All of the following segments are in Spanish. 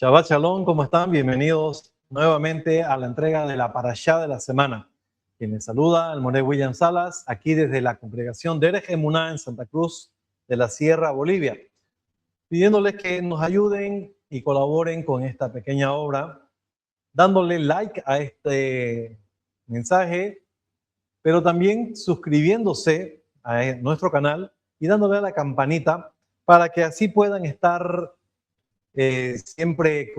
Shabbat Shalom, ¿cómo están? Bienvenidos nuevamente a la entrega de la Parashá de la semana. Quien les saluda, el Moré William Salas, aquí desde la congregación de Derech Emuná en Santa Cruz de la Sierra, Bolivia, pidiéndoles que nos ayuden y colaboren con esta pequeña obra, dándole like a este mensaje, pero también suscribiéndose a nuestro canal y dándole a la campanita para que así puedan estar siempre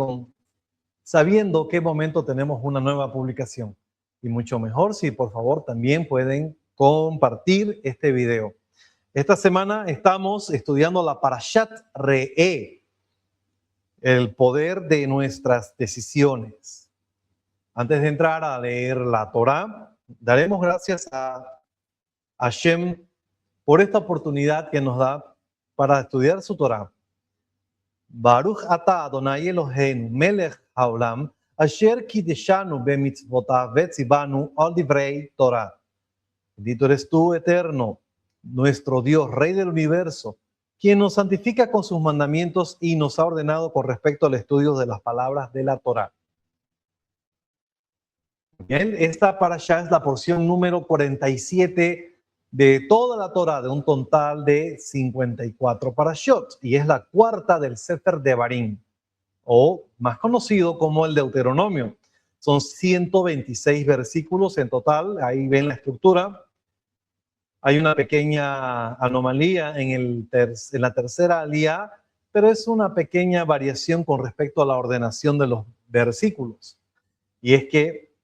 sabiendo qué momento tenemos una nueva publicación. Y mucho mejor si por favor también pueden compartir este video. Esta semana estamos estudiando la Parashat Re'eh, el poder de nuestras decisiones. Antes de entrar a leer la Torá, daremos gracias a Hashem por esta oportunidad que nos da para estudiar su Torá. Baruch ata Adonai Eloheinu melech haolam asher kideshanu bemitzvotav vetzivanu al divrei Torah. Bendito eres tú, eterno, nuestro Dios, Rey del universo, quien nos santifica con sus mandamientos y nos ha ordenado con respecto al estudio de las palabras de la Torá. Bien, esta parashá es la porción número 47 de toda la Torá, de un total de 54 parashot, y es la cuarta del Sefer Devarim, o más conocido como el Deuteronomio. Son 126 versículos en total, ahí ven la estructura. Hay una pequeña anomalía en la tercera aliyá, pero es una pequeña variación con respecto a la ordenación de los versículos. Y es que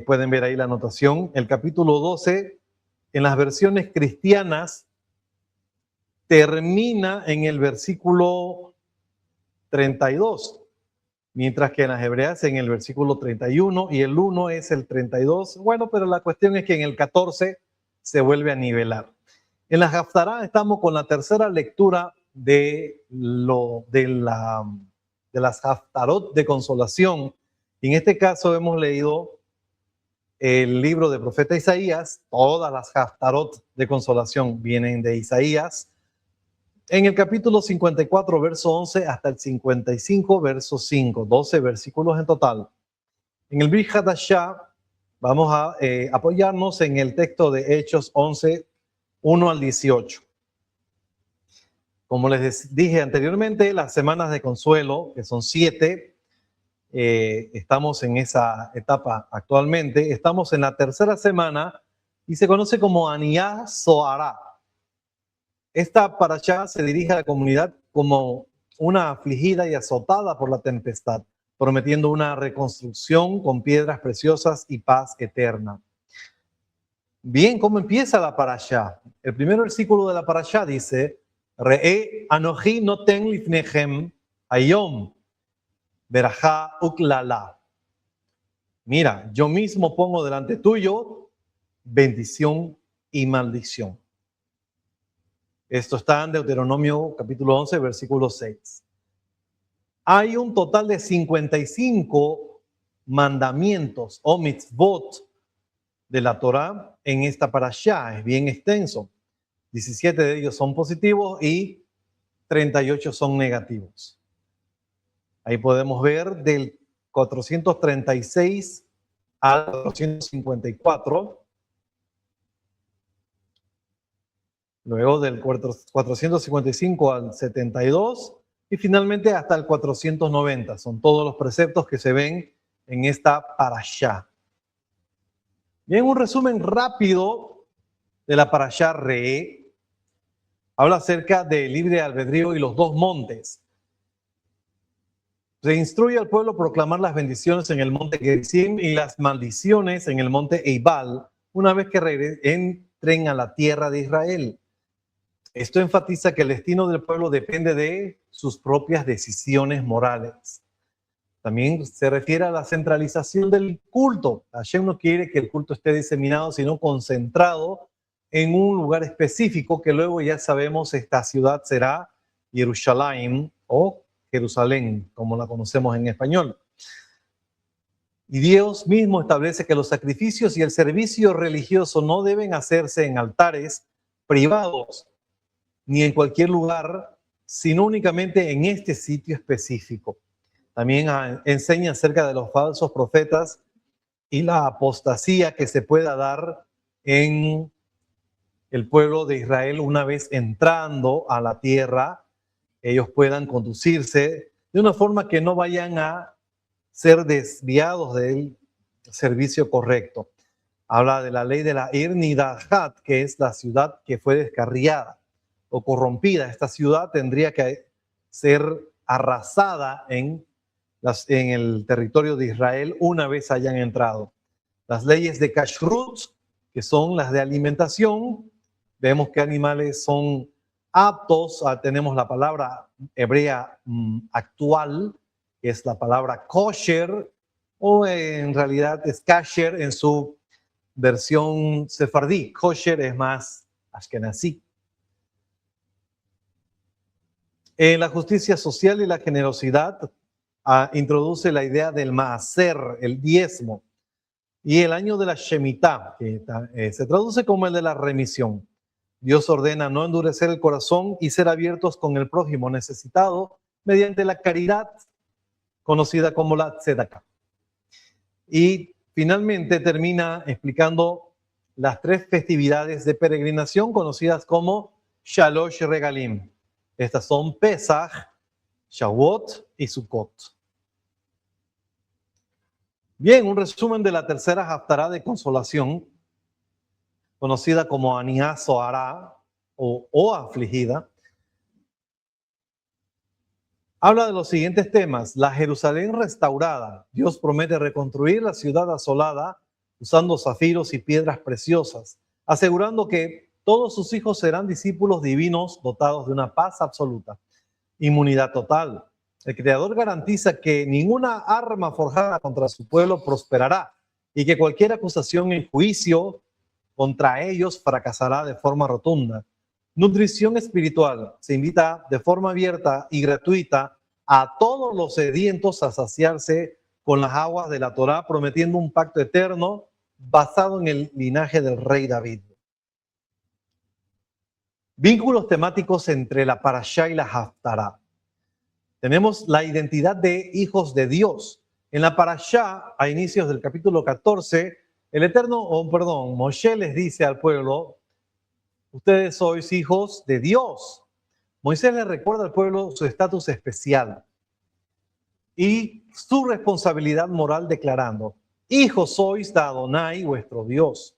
pueden ver ahí la anotación, el capítulo 12, en las versiones cristianas, termina en el versículo 32, mientras que en las hebreas en el versículo 31 y el 1 es el 32. Bueno, pero la cuestión es que en el 14 se vuelve a nivelar. En la Haftará estamos con la tercera lectura de las Haftarot de consolación. Y en este caso hemos leído el libro del profeta Isaías. Todas las Haftarot de consolación vienen de Isaías. En el capítulo 54, verso 11, hasta el 55, verso 5, 12 versículos en total. En el Brit Hadashah vamos a apoyarnos en el texto de Hechos 11, 1 al 18. Como les dije anteriormente, las semanas de consuelo, que son 7, estamos en esa etapa actualmente. Estamos en la tercera semana y se conoce como Aniyah Zoharah. Esta parashá se dirige a la comunidad como una afligida y azotada por la tempestad, prometiendo una reconstrucción con piedras preciosas y paz eterna. Bien, ¿cómo empieza la parashá? El primer versículo de la parashá dice: Re'eh anochi noten lifnechem hayom berajá uklala. Mira, yo mismo pongo delante tuyo bendición y maldición. Esto está en Deuteronomio capítulo 11, versículo 6. Hay un total de 55 mandamientos o mitzvot de la Torá en esta parashá. Es bien extenso. 17 de ellos son positivos y 38 son negativos. Ahí podemos ver del 436 al 454. Luego del 455 al 72 y finalmente hasta el 490. Son todos los preceptos que se ven en esta parashá. Bien, un resumen rápido de la parashá Re'eh. Habla acerca del libre albedrío y los dos montes. Se instruye al pueblo a proclamar las bendiciones en el monte Gerizim y las maldiciones en el monte Eibal una vez que entren a la tierra de Israel. Esto enfatiza que el destino del pueblo depende de sus propias decisiones morales. También se refiere a la centralización del culto. Hashem no quiere que el culto esté diseminado, sino concentrado en un lugar específico, que luego ya sabemos esta ciudad será Jerusalén o Jerusalén, como la conocemos en español. Y Dios mismo establece que los sacrificios y el servicio religioso no deben hacerse en altares privados, ni en cualquier lugar, sino únicamente en este sitio específico. También enseña acerca de los falsos profetas y la apostasía que se pueda dar en el pueblo de Israel una vez entrando a la tierra, ellos puedan conducirse de una forma que no vayan a ser desviados del servicio correcto. Habla de la ley de la Ir Nidahat, que es la ciudad que fue descarriada o corrompida. Esta ciudad tendría que ser arrasada en el territorio de Israel una vez hayan entrado. Las leyes de Kashrut, que son las de alimentación, vemos qué animales son aptos. Tenemos la palabra hebrea actual, que es la palabra kosher, o en realidad es kasher en su versión sefardí. Kosher es más ashkenazí. En la justicia social y la generosidad introduce la idea del maaser, el diezmo, y el año de la Shemitah, que se traduce como el de la remisión. Dios ordena no endurecer el corazón y ser abiertos con el prójimo necesitado mediante la caridad, conocida como la tzedakah. Y finalmente termina explicando las 3 festividades de peregrinación conocidas como Shalosh Regalim. Estas son Pesach, Shavuot y Sukkot. Bien, un resumen de la tercera haftará de consolación, conocida como Aniá Zohará o afligida. Habla de los siguientes temas: la Jerusalén restaurada. Dios promete reconstruir la ciudad asolada usando zafiros y piedras preciosas, asegurando que todos sus hijos serán discípulos divinos dotados de una paz absoluta, inmunidad total. El Creador garantiza que ninguna arma forjada contra su pueblo prosperará y que cualquier acusación en juicio contra ellos fracasará de forma rotunda. Nutrición espiritual. Se invita de forma abierta y gratuita a todos los sedientos a saciarse con las aguas de la Torá, prometiendo un pacto eterno basado en el linaje del rey David. Vínculos temáticos entre la Parashá y la Haftará. Tenemos la identidad de hijos de Dios. En la Parashá, a inicios del capítulo 14, Moshe les dice al pueblo: ustedes sois hijos de Dios. Moisés le recuerda al pueblo su estatus especial y su responsabilidad moral, declarando: hijos sois de Adonai, vuestro Dios.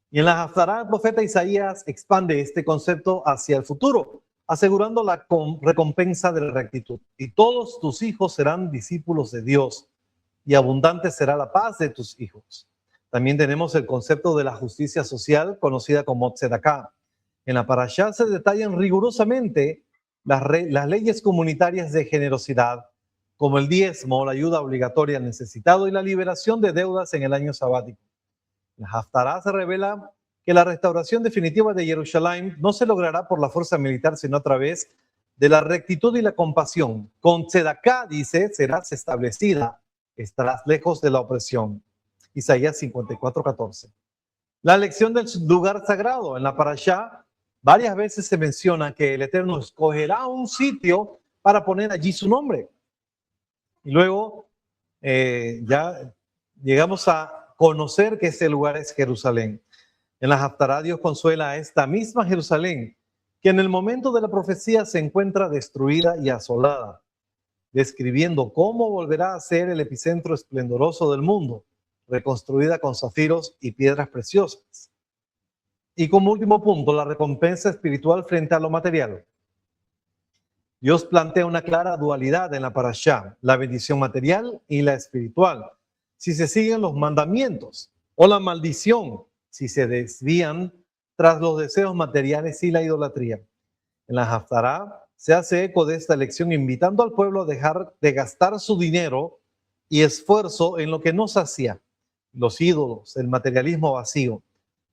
Y en la Haftará, el profeta Isaías expande este concepto hacia el futuro, asegurando la recompensa de la rectitud. Y todos tus hijos serán discípulos de Dios, y abundante será la paz de tus hijos. También tenemos el concepto de la justicia social, conocida como tzedakah. En la parashá se detallan rigurosamente las leyes comunitarias de generosidad, como el diezmo, la ayuda obligatoria al necesitado y la liberación de deudas en el año sabático. En la Haftará se revela que la restauración definitiva de Jerusalén no se logrará por la fuerza militar, sino a través de la rectitud y la compasión. Con tzedakah, dice, serás establecida, estarás lejos de la opresión. Isaías 54:14. La elección del lugar sagrado. En la parashá varias veces se menciona que el Eterno escogerá un sitio para poner allí su nombre. Y luego ya llegamos a conocer que ese lugar es Jerusalén. En la Haftará, Dios consuela a esta misma Jerusalén, que en el momento de la profecía se encuentra destruida y asolada, describiendo cómo volverá a ser el epicentro esplendoroso del mundo, reconstruida con zafiros y piedras preciosas. Y como último punto, la recompensa espiritual frente a lo material. Dios plantea una clara dualidad en la parashá: la bendición material y la espiritual, si se siguen los mandamientos, o la maldición, si se desvían tras los deseos materiales y la idolatría. En la Haftará se hace eco de esta lección, invitando al pueblo a dejar de gastar su dinero y esfuerzo en lo que no sacia, los ídolos, el materialismo vacío,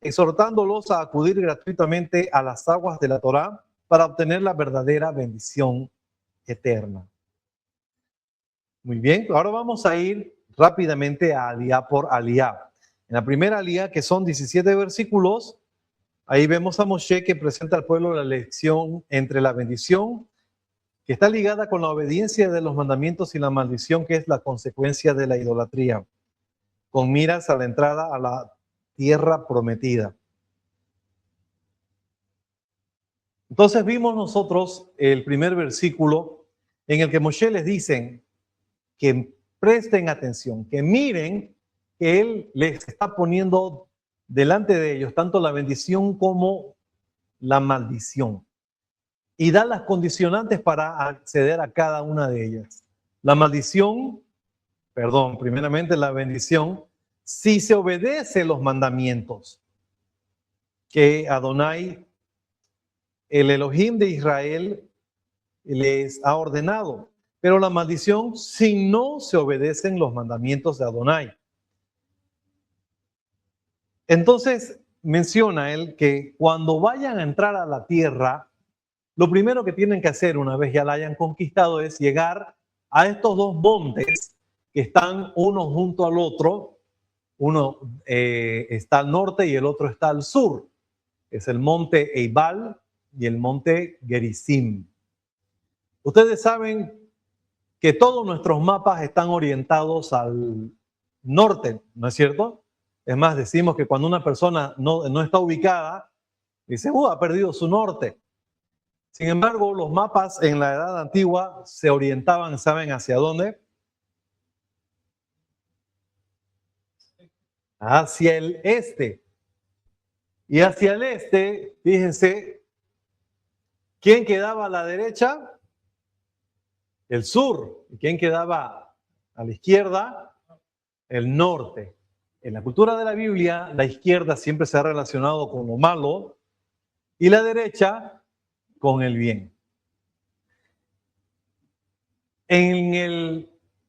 exhortándolos a acudir gratuitamente a las aguas de la Torá para obtener la verdadera bendición eterna. Muy bien, ahora vamos a ir rápidamente a aliyá por aliyá. En la primera aliyá, que son 17 versículos, ahí vemos a Moshe que presenta al pueblo la elección entre la bendición que está ligada con la obediencia de los mandamientos y la maldición que es la consecuencia de la idolatría, con miras a la entrada a la tierra prometida. Entonces vimos nosotros el primer versículo en el que Moshe les dicen que presten atención, que miren que él les está poniendo delante de ellos tanto la bendición como la maldición. Y da las condicionantes para acceder a cada una de ellas. La maldición, primeramente la bendición, si se obedece los mandamientos que Adonai, el Elohim de Israel, les ha ordenado. Pero la maldición si no se obedecen los mandamientos de Adonai. Entonces menciona él que cuando vayan a entrar a la tierra, lo primero que tienen que hacer una vez ya la hayan conquistado es llegar a estos dos montes que están uno junto al otro. Uno está al norte y el otro está al sur. Es el monte Eibal y el monte Gerizim. Ustedes saben que todos nuestros mapas están orientados al norte, ¿no es cierto? Es más, decimos que cuando una persona no está ubicada, dice, ha perdido su norte. Sin embargo, los mapas en la Edad Antigua se orientaban, ¿saben hacia dónde? Hacia el este. Y hacia el este, fíjense, ¿quién quedaba a la derecha? El sur. ¿Y quién quedaba a la izquierda? El norte. En la cultura de la Biblia, la izquierda siempre se ha relacionado con lo malo y la derecha con el bien. En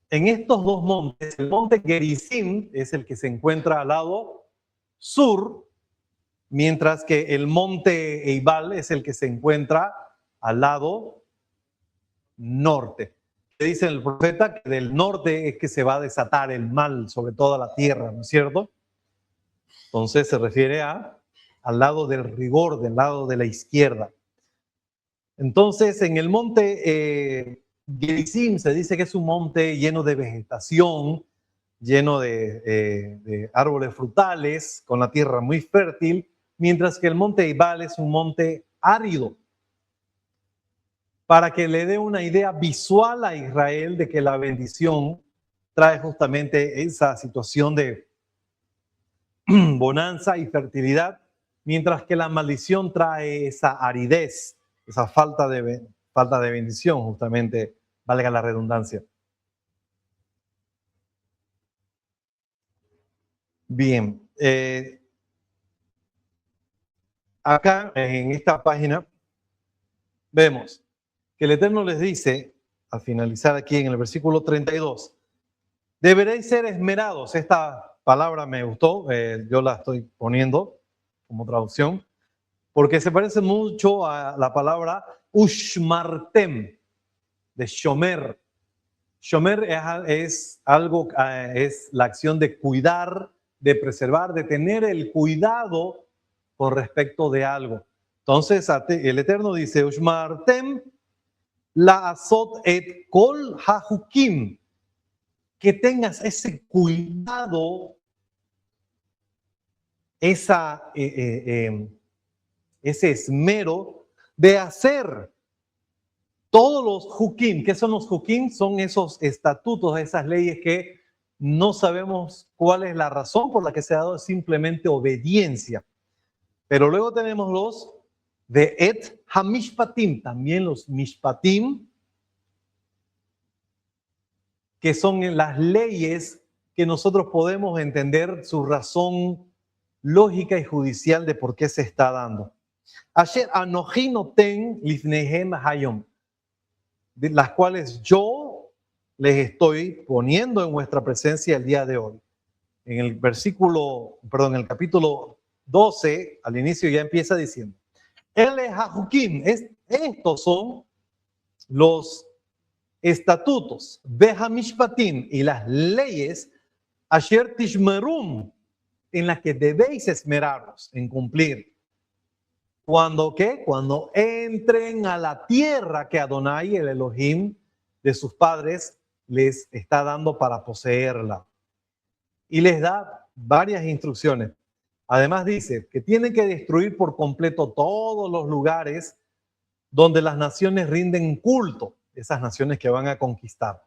estos dos montes, el monte Gerizim es el que se encuentra al lado sur, mientras que el monte Eibal es el que se encuentra al lado norte. Dice el profeta que del norte es que se va a desatar el mal sobre toda la tierra, ¿no es cierto? Entonces se refiere al lado del rigor, del lado de la izquierda. Entonces en el monte Gerizim se dice que es un monte lleno de vegetación, lleno de árboles frutales, con la tierra muy fértil, mientras que el monte Eibal es un monte árido. Para que le dé una idea visual a Israel de que la bendición trae justamente esa situación de bonanza y fertilidad, mientras que la maldición trae esa aridez, esa falta de bendición, justamente, valga la redundancia. Bien, acá en esta página vemos que el Eterno les dice, al finalizar aquí en el versículo 32, deberéis ser esmerados. Esta palabra me gustó, yo la estoy poniendo como traducción, porque se parece mucho a la palabra ushmartem, de shomer. Shomer es la acción de cuidar, de preservar, de tener el cuidado con respecto de algo. Entonces el Eterno dice, ushmartem la azot et kol hajukim, que tengas ese cuidado, ese esmero de hacer todos los hukim. ¿Qué son los hukim? Son esos estatutos, esas leyes que no sabemos cuál es la razón por la que se ha dado, simplemente obediencia. Pero luego tenemos los de et hamishpatim, también los mishpatim, que son las leyes que nosotros podemos entender su razón lógica y judicial de por qué se está dando. Asher anochi noten lifnehem hayom, de las cuales yo les estoy poniendo en vuestra presencia el día de hoy. En el el capítulo 12, al inicio ya empieza diciendo, estos son los estatutos, Behamishpatim, y las leyes, Asher Tishmerum, en las que debéis esmeraros en cumplir. ¿Cuándo qué? Cuando entren a la tierra que Adonai, el Elohim de sus padres, les está dando para poseerla. Y les da varias instrucciones. Además dice que tienen que destruir por completo todos los lugares donde las naciones rinden culto, esas naciones que van a conquistar.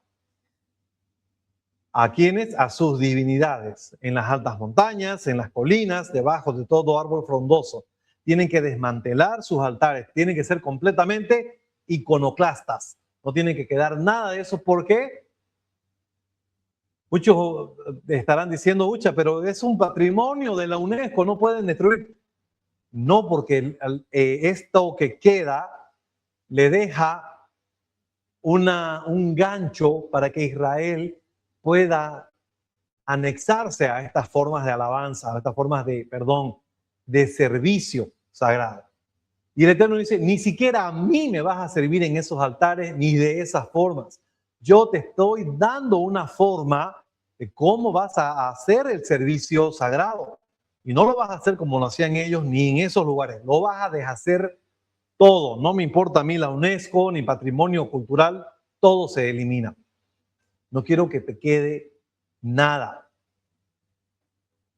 ¿A quiénes? A sus divinidades, en las altas montañas, en las colinas, debajo de todo árbol frondoso. Tienen que desmantelar sus altares, tienen que ser completamente iconoclastas. No tiene que quedar nada de eso. ¿Por qué? Muchos estarán diciendo, ucha, pero es un patrimonio de la UNESCO, no pueden destruir. No, porque esto que queda le deja un gancho para que Israel pueda anexarse a estas formas de alabanza, a estas formas de servicio sagrado. Y el Eterno dice, ni siquiera a mí me vas a servir en esos altares ni de esas formas. Yo te estoy dando una forma de cómo vas a hacer el servicio sagrado. Y no lo vas a hacer como lo hacían ellos ni en esos lugares. Lo vas a deshacer todo. No me importa a mí la UNESCO ni patrimonio cultural. Todo se elimina. No quiero que te quede nada.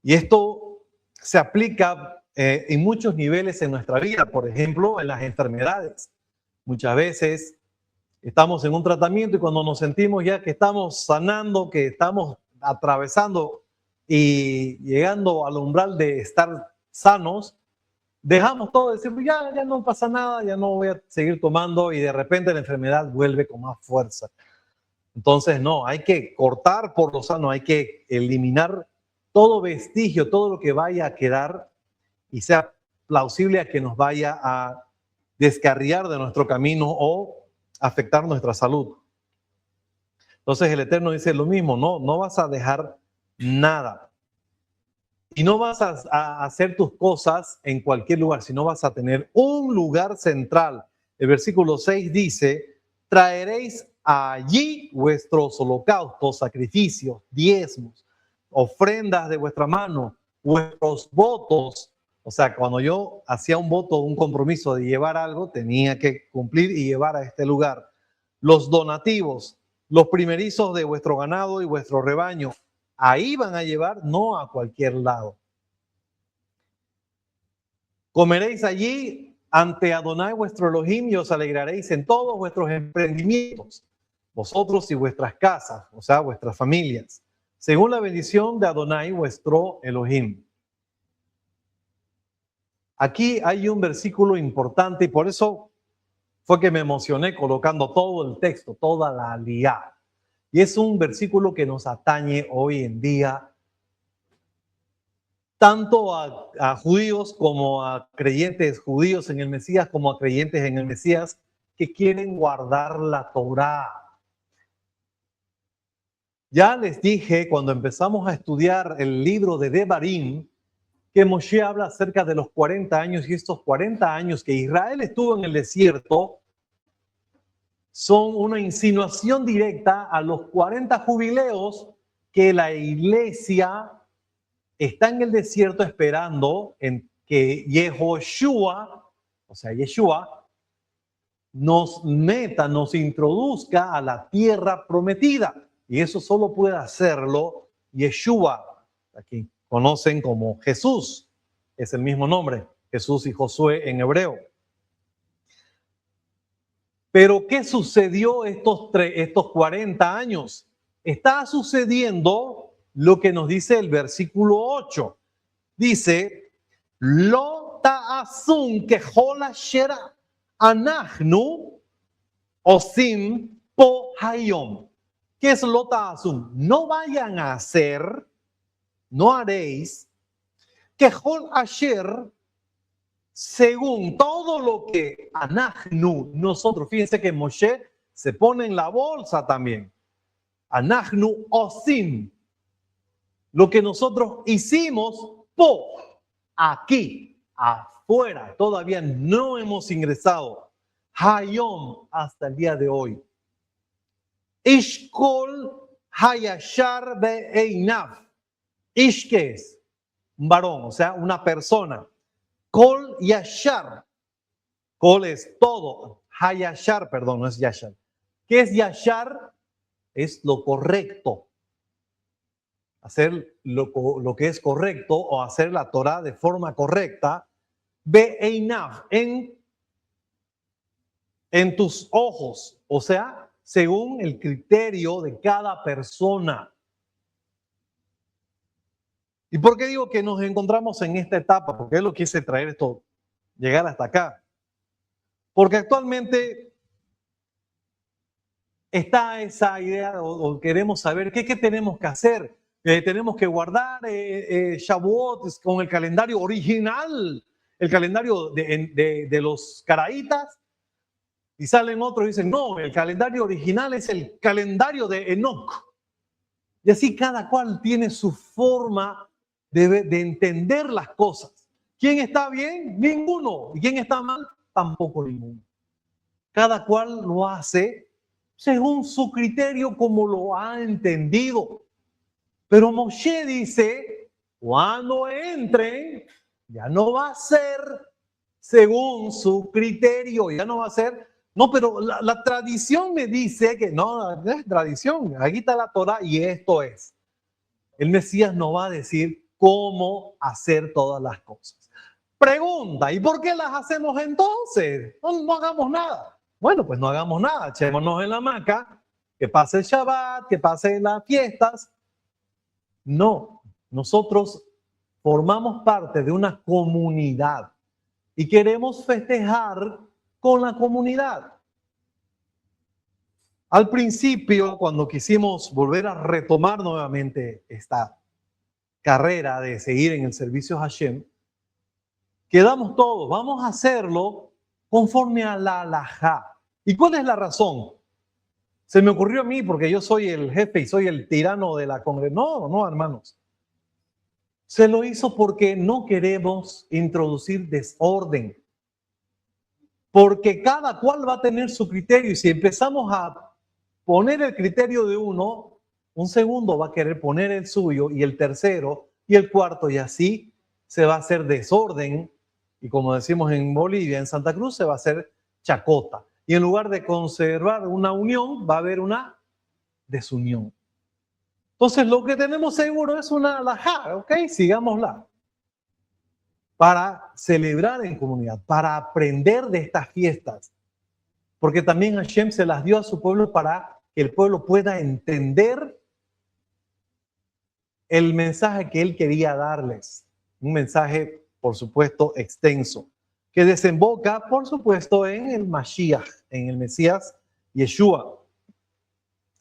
Y esto se aplica en muchos niveles en nuestra vida. Por ejemplo, en las enfermedades. Muchas veces estamos en un tratamiento y cuando nos sentimos ya que estamos sanando, que estamos atravesando y llegando al umbral de estar sanos, dejamos todo, decimos ya no pasa nada, ya no voy a seguir tomando y de repente la enfermedad vuelve con más fuerza. Entonces no, hay que cortar por lo sano, hay que eliminar todo vestigio, todo lo que vaya a quedar y sea plausible a que nos vaya a descarriar de nuestro camino o afectar nuestra salud. Entonces el Eterno dice lo mismo, no vas a dejar nada. Y no vas a hacer tus cosas en cualquier lugar, sino vas a tener un lugar central. El versículo 6 dice, traeréis allí vuestros holocaustos, sacrificios, diezmos, ofrendas de vuestra mano, vuestros votos. O sea, cuando yo hacía un voto, un compromiso de llevar algo, tenía que cumplir y llevar a este lugar. Los donativos, los primerizos de vuestro ganado y vuestro rebaño, ahí van a llevar, no a cualquier lado. Comeréis allí ante Adonai vuestro Elohim y os alegraréis en todos vuestros emprendimientos, vosotros y vuestras casas, o sea, vuestras familias, según la bendición de Adonai vuestro Elohim. Aquí hay un versículo importante y por eso fue que me emocioné colocando todo el texto, toda la aliyá. Y es un versículo que nos atañe hoy en día, tanto a judíos como a creyentes judíos en el Mesías, como a creyentes en el Mesías, que quieren guardar la Torá. Ya les dije cuando empezamos a estudiar el libro de Devarim, que Moshe habla acerca de los 40 años y estos 40 años que Israel estuvo en el desierto son una insinuación directa a los 40 jubileos que la iglesia está en el desierto esperando en que Yehoshua, o sea, Yeshua, nos meta, nos introduzca a la tierra prometida. Y eso solo puede hacerlo Yeshua, aquí conocen como Jesús, es el mismo nombre, Jesús y Josué en hebreo. Pero ¿qué sucedió estos 40 años? Está sucediendo lo que nos dice el versículo 8. Dice, Lo ta'asun kehol asher anachnu osim po hayom. ¿Qué es lo ta'asun? No vayan a hacer, no haréis, kehol asher, según todo lo que anachnu, nosotros, fíjense que Moshe se pone en la bolsa también. Anachnu osim, lo que nosotros hicimos aquí, afuera, todavía no hemos ingresado. Hayom, hasta el día de hoy. Ishkol hayashar be'einav. Ish, ¿qué es? Un varón, o sea, una persona. Kol yashar, Kol es todo. Hayashar, perdón, no es Yashar. ¿Qué es Yashar? Es lo correcto. Hacer lo que es correcto o hacer la Torah de forma correcta. Be'einav, en tus ojos, o sea, según el criterio de cada persona. ¿Y por qué digo que nos encontramos en esta etapa? Porque es lo que quise traer esto, llegar hasta acá. Porque actualmente está esa idea o queremos saber qué tenemos que hacer. Tenemos que guardar Shavuot con el calendario original, el calendario de los caraítas. Y salen otros y dicen, no, el calendario original es el calendario de Enoch. Y así cada cual tiene su forma de entender las cosas. ¿Quién está bien? Ninguno. ¿Y quién está mal? Tampoco ninguno. Cada cual lo hace según su criterio, como lo ha entendido. Pero Moshe dice, cuando entren, ya no va a ser según su criterio, ya no va a ser, no, pero la tradición me dice que no es tradición, aquí está la Torah y esto es. El Mesías no va a decir cómo hacer todas las cosas. Pregunta, ¿y por qué las hacemos entonces? No hagamos nada. Bueno, pues no hagamos nada, echémonos en la hamaca, que pase el Shabbat, que pasen las fiestas. No, nosotros formamos parte de una comunidad y queremos festejar con la comunidad. Al principio, cuando quisimos volver a retomar nuevamente esta carrera de seguir en el servicio Hashem, quedamos todos, vamos a hacerlo conforme a la halajá. ¿Y cuál es la razón? Se me ocurrió a mí porque yo soy el jefe y soy el tirano de la congregación. No, hermanos. Se lo hizo porque no queremos introducir desorden. Porque cada cual va a tener su criterio y si empezamos a poner el criterio de uno, un segundo va a querer poner el suyo y el tercero y el cuarto y así se va a hacer desorden y como decimos en Bolivia, en Santa Cruz se va a hacer chacota y en lugar de conservar una unión va a haber una desunión. Entonces lo que tenemos seguro es una halajá, ¿ok? Sigámosla. Para celebrar en comunidad, para aprender de estas fiestas. Porque también Hashem se las dio a su pueblo para que el pueblo pueda entender el mensaje que él quería darles. Un mensaje, por supuesto, extenso, que desemboca, por supuesto, en el Mashiach, en el Mesías Yeshua.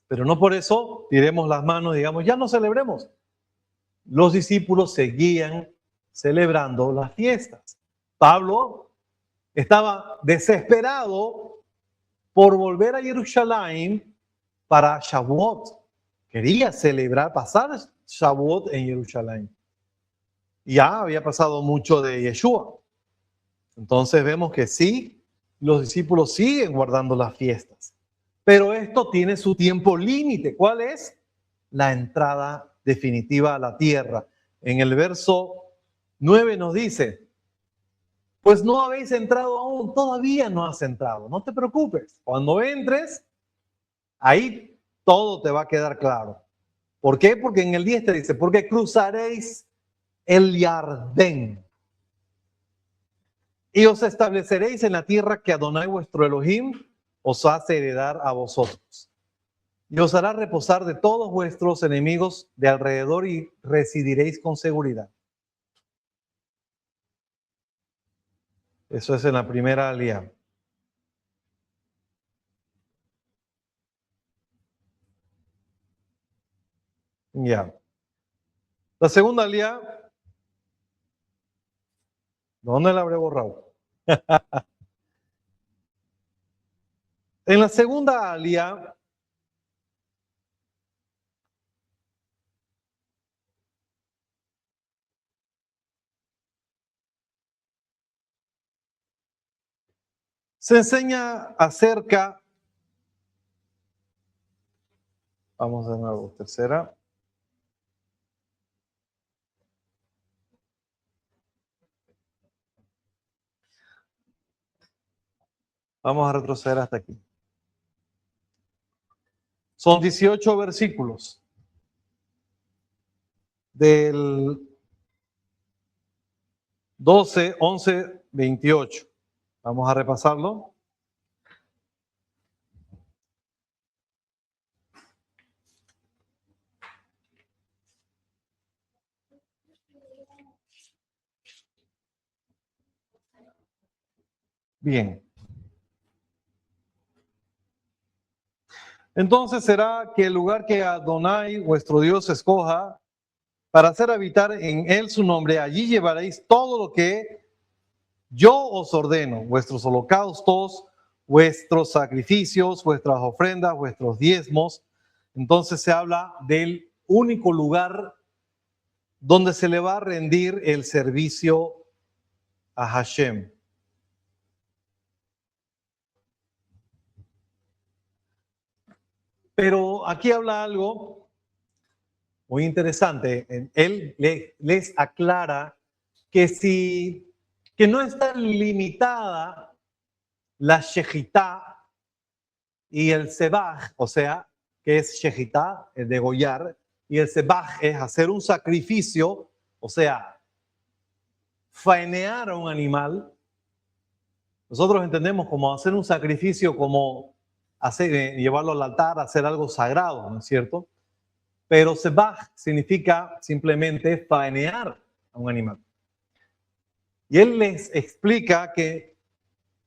Pero no por eso tiremos las manos y digamos, ya no celebremos. Los discípulos seguían celebrando las fiestas. Pablo estaba desesperado por volver a Jerusalén para Shavuot. Quería celebrar, pasar Shavuot en Jerusalén. Ya había pasado mucho de Yeshua. Entonces vemos que sí, los discípulos siguen guardando las fiestas. Pero esto tiene su tiempo límite. ¿Cuál es? La entrada definitiva a la tierra. En el verso 9 nos dice, pues no habéis entrado aún, todavía no has entrado. No te preocupes. Cuando entres, ahí todo te va a quedar claro. ¿Por qué? Porque en el 10 te dice, porque cruzaréis el Jardín y os estableceréis en la tierra que Adonai vuestro Elohim os hace heredar a vosotros. Y os hará reposar de todos vuestros enemigos de alrededor y residiréis con seguridad. Eso es en la primera alía. Ya. La segunda alía, ¿dónde la habré borrado? En la segunda alía se enseña acerca, vamos de nuevo, tercera. Vamos a retroceder hasta aquí. Son 18 versículos del 12, 11, 28. Vamos a repasarlo. Bien. Entonces será que el lugar que Adonai, vuestro Dios, escoja para hacer habitar en él su nombre, allí llevaréis todo lo que yo os ordeno, vuestros holocaustos, vuestros sacrificios, vuestras ofrendas, vuestros diezmos. Entonces se habla del único lugar donde se le va a rendir el servicio a Hashem. Pero aquí habla algo muy interesante. Él les aclara que no está limitada la shejitá y el sebaj, o sea, que es shejitá, el degollar, y el sebaj es hacer un sacrificio, o sea, faenear a un animal. Nosotros entendemos como hacer un sacrificio como llevarlo al altar, hacer algo sagrado, ¿no es cierto? Pero sebaj significa simplemente faenear a un animal. Y él les explica que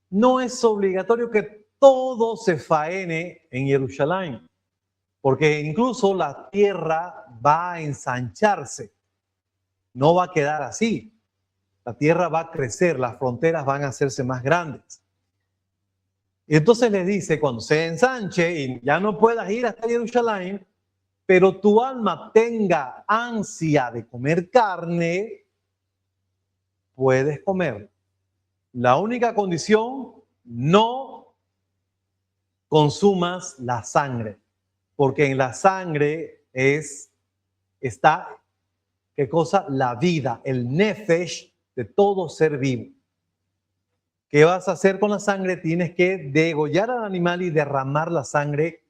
no es obligatorio que todo se faene en Jerusalén, porque incluso la tierra va a ensancharse, no va a quedar así. La tierra va a crecer, las fronteras van a hacerse más grandes. Y entonces les dice, cuando se ensanche y ya no puedas ir hasta Jerusalén, pero tu alma tenga ansia de comer carne, puedes comer. La única condición, no consumas la sangre, porque en la sangre está, ¿qué cosa? La vida, el nefesh de todo ser vivo. ¿Qué vas a hacer con la sangre? Tienes que degollar al animal y derramar la sangre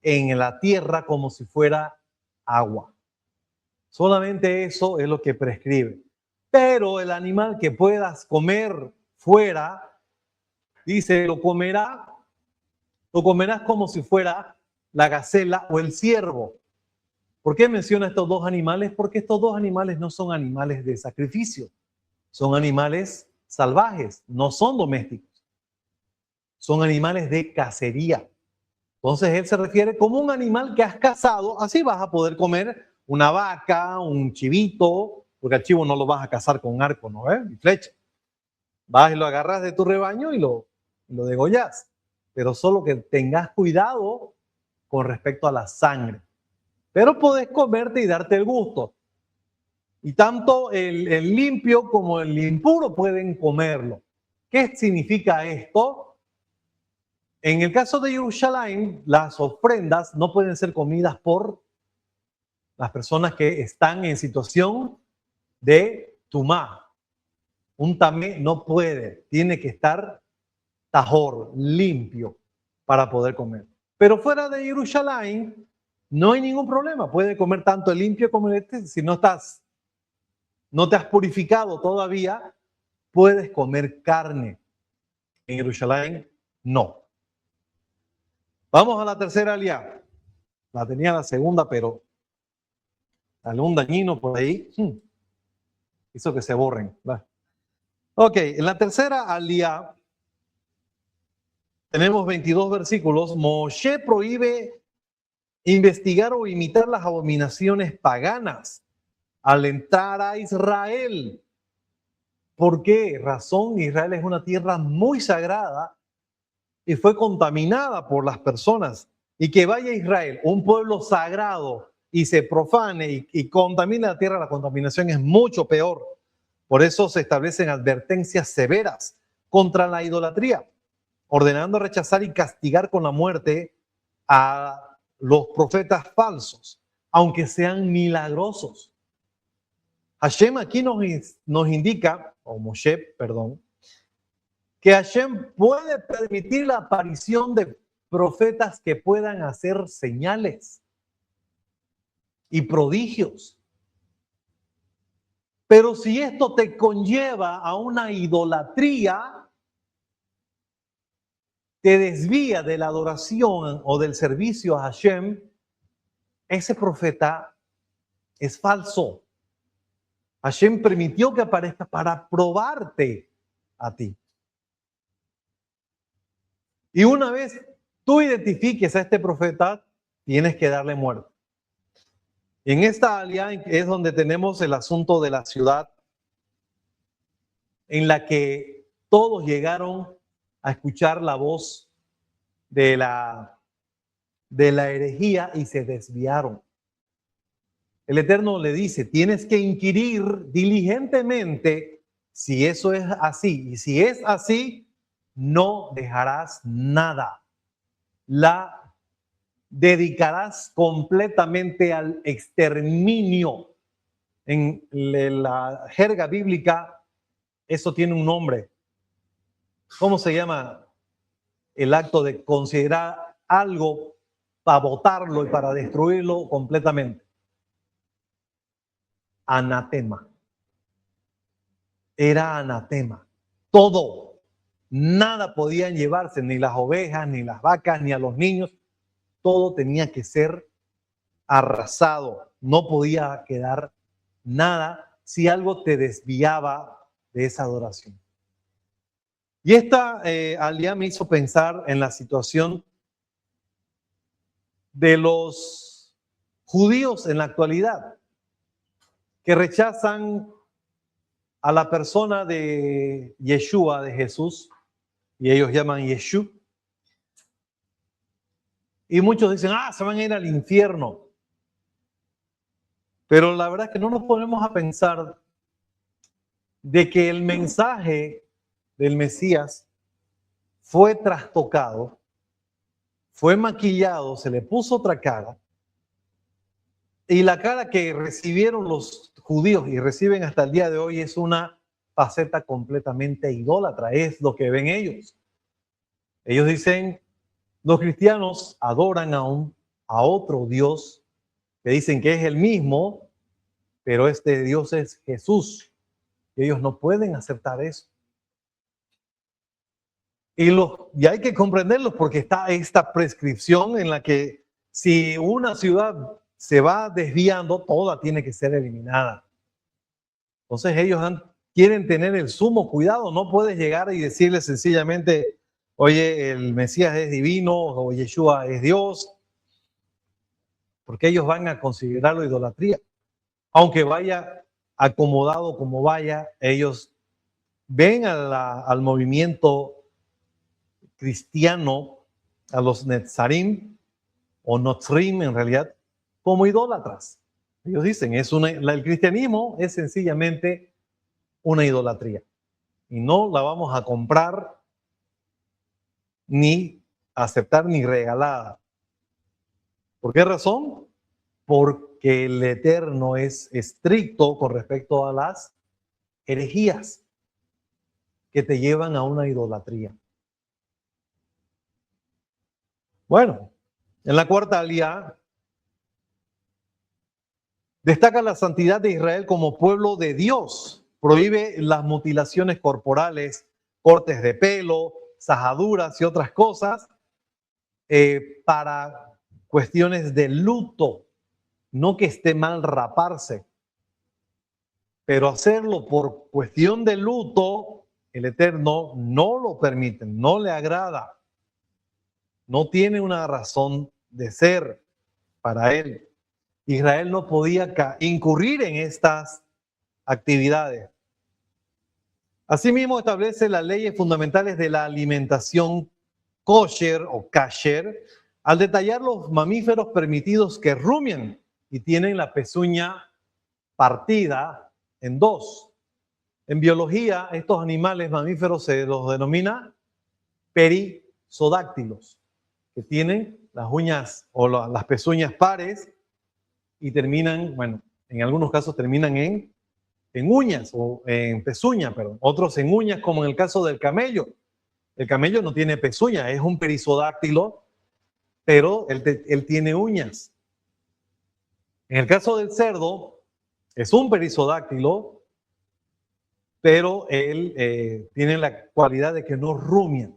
en la tierra como si fuera agua. Solamente eso es lo que prescribe. Pero el animal que puedas comer fuera, dice, lo comerás como si fuera la gacela o el ciervo. ¿Por qué menciona estos dos animales? Porque estos dos animales no son animales de sacrificio, son animales salvajes, no son domésticos, son animales de cacería. Entonces él se refiere como un animal que has cazado, así vas a poder comer una vaca, un chivito, porque al chivo no lo vas a cazar con arco, ¿no? Y flecha. Vas y lo agarras de tu rebaño y lo degollas. Pero solo que tengas cuidado con respecto a la sangre. Pero podés comerte y darte el gusto. Y tanto el limpio como el impuro pueden comerlo. ¿Qué significa esto? En el caso de Jerusalén, las ofrendas no pueden ser comidas por las personas que están en situación de tumá. Un tamé no puede, tiene que estar tajor, limpio, para poder comer. Pero fuera de Jerusalén no hay ningún problema. Puede comer tanto el limpio como el este. Si no te has purificado todavía, puedes comer carne. En Jerusalén, no. Vamos a la tercera aliá. La tenía la segunda, pero algún dañino por ahí hizo que se borren. ¿Va? Ok, en la tercera aliá tenemos 22 versículos. Moshe prohíbe investigar o imitar las abominaciones paganas al entrar a Israel. ¿Por qué razón? Israel es una tierra muy sagrada y fue contaminada por las personas. Y que vaya a Israel, un pueblo sagrado, y se profane y contamine la tierra, la contaminación es mucho peor. Por eso se establecen advertencias severas contra la idolatría, ordenando rechazar y castigar con la muerte a los profetas falsos, aunque sean milagrosos. Hashem aquí nos indica, o Moshe, perdón, que Hashem puede permitir la aparición de profetas que puedan hacer señales y prodigios. Pero si esto te conlleva a una idolatría, te desvía de la adoración o del servicio a Hashem, ese profeta es falso. Hashem permitió que aparezca para probarte a ti. Y una vez tú identifiques a este profeta, tienes que darle muerte. En esta alía es donde tenemos el asunto de la ciudad en la que todos llegaron a escuchar la voz de la herejía y se desviaron. El Eterno le dice, tienes que inquirir diligentemente si eso es así. Y si es así, no dejarás nada. La dedicarás completamente al exterminio. En la jerga bíblica, eso tiene un nombre. ¿Cómo se llama el acto de considerar algo para botarlo y para destruirlo completamente? Anatema. Era anatema. Todo. Nada podían llevarse, ni las ovejas, ni las vacas, ni a los niños. Todo tenía que ser arrasado. No podía quedar nada si algo te desviaba de esa adoración. Y esta alía me hizo pensar en la situación de los judíos en la actualidad, que rechazan a la persona de Yeshua, de Jesús, y ellos llaman Yeshú. Y muchos dicen, se van a ir al infierno. Pero la verdad es que no nos ponemos a pensar de que el mensaje del Mesías fue trastocado, fue maquillado, se le puso otra cara, y la cara que recibieron los judíos y reciben hasta el día de hoy es una faceta completamente idólatra, es lo que ven ellos. Ellos dicen, los cristianos adoran a otro Dios que dicen que es el mismo, pero este Dios es Jesús. Y ellos no pueden aceptar eso. Y hay que comprenderlos porque está esta prescripción en la que si una ciudad se va desviando, toda tiene que ser eliminada. Entonces ellos quieren tener el sumo cuidado. No puedes llegar y decirle sencillamente, oye, el Mesías es divino o Yeshua es Dios, porque ellos van a considerarlo idolatría. Aunque vaya acomodado como vaya, ellos ven al movimiento cristiano, a los Netzarim o Notzrim en realidad, como idólatras. Ellos dicen, el cristianismo es sencillamente una idolatría y no la vamos a comprar ni aceptar ni regalada. ¿Por qué razón? Porque el Eterno es estricto con respecto a las herejías que te llevan a una idolatría. Bueno, en la cuarta alía destaca la santidad de Israel como pueblo de Dios. Prohíbe las mutilaciones corporales, cortes de pelo, sajaduras y otras cosas para cuestiones de luto. No que esté mal raparse, pero hacerlo por cuestión de luto, el Eterno no lo permite, no le agrada. No tiene una razón de ser para él. Israel no podía incurrir en estas actividades. Asimismo, establece las leyes fundamentales de la alimentación kosher o kasher al detallar los mamíferos permitidos que rumian y tienen la pezuña partida en dos. En biología, estos animales mamíferos se los denomina perisodáctilos, que tienen las uñas o las pezuñas pares y terminan, bueno, en algunos casos terminan en uñas o en pezuña, perdón. Otros en uñas, como en el caso del camello, El camello no tiene pezuñas, es un perisodáctilo, pero él tiene uñas. En el caso del cerdo, es un perisodáctilo, pero él tiene la cualidad de que no rumia.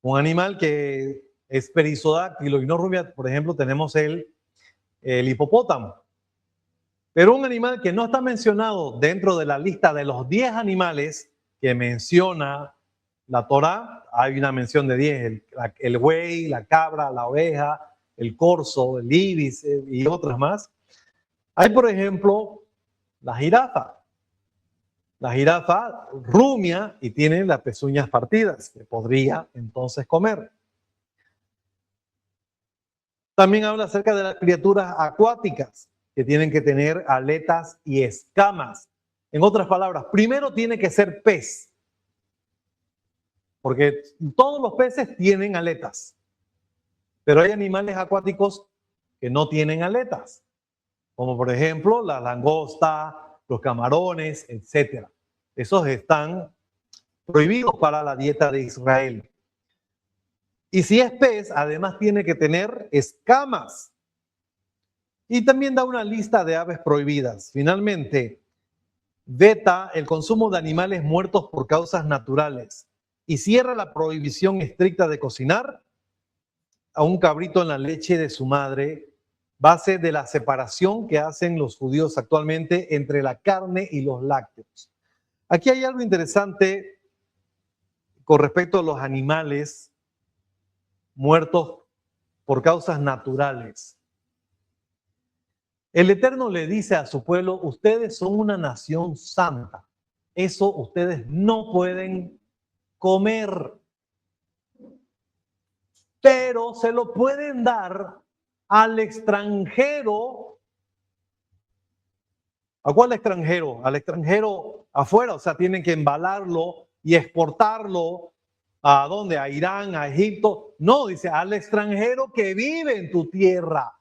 Un animal que es perisodáctilo y no rumia, por ejemplo, tenemos el hipopótamo. Pero un animal que no está mencionado dentro de la lista de los 10 animales que menciona la Torá, hay una mención de 10, el buey, la cabra, la oveja, el corzo, el ibis y otras más. Hay, por ejemplo, la jirafa. La jirafa rumia y tiene las pezuñas partidas, que podría entonces comer. También habla acerca de las criaturas acuáticas, que tienen que tener aletas y escamas. En otras palabras, primero tiene que ser pez, porque todos los peces tienen aletas, pero hay animales acuáticos que no tienen aletas, como por ejemplo la langosta, los camarones, etc. Esos están prohibidos para la dieta de Israel. Y si es pez, además tiene que tener escamas. Y también da una lista de aves prohibidas. Finalmente, veta el consumo de animales muertos por causas naturales y cierra la prohibición estricta de cocinar a un cabrito en la leche de su madre, base de la separación que hacen los judíos actualmente entre la carne y los lácteos. Aquí hay algo interesante con respecto a los animales muertos por causas naturales. El Eterno le dice a su pueblo, ustedes son una nación santa. Eso ustedes no pueden comer. Pero se lo pueden dar al extranjero. ¿A cuál extranjero? Al extranjero afuera, o sea, tienen que embalarlo y exportarlo. ¿A dónde? ¿A Irán? ¿A Egipto? No, dice, al extranjero que vive en tu tierra.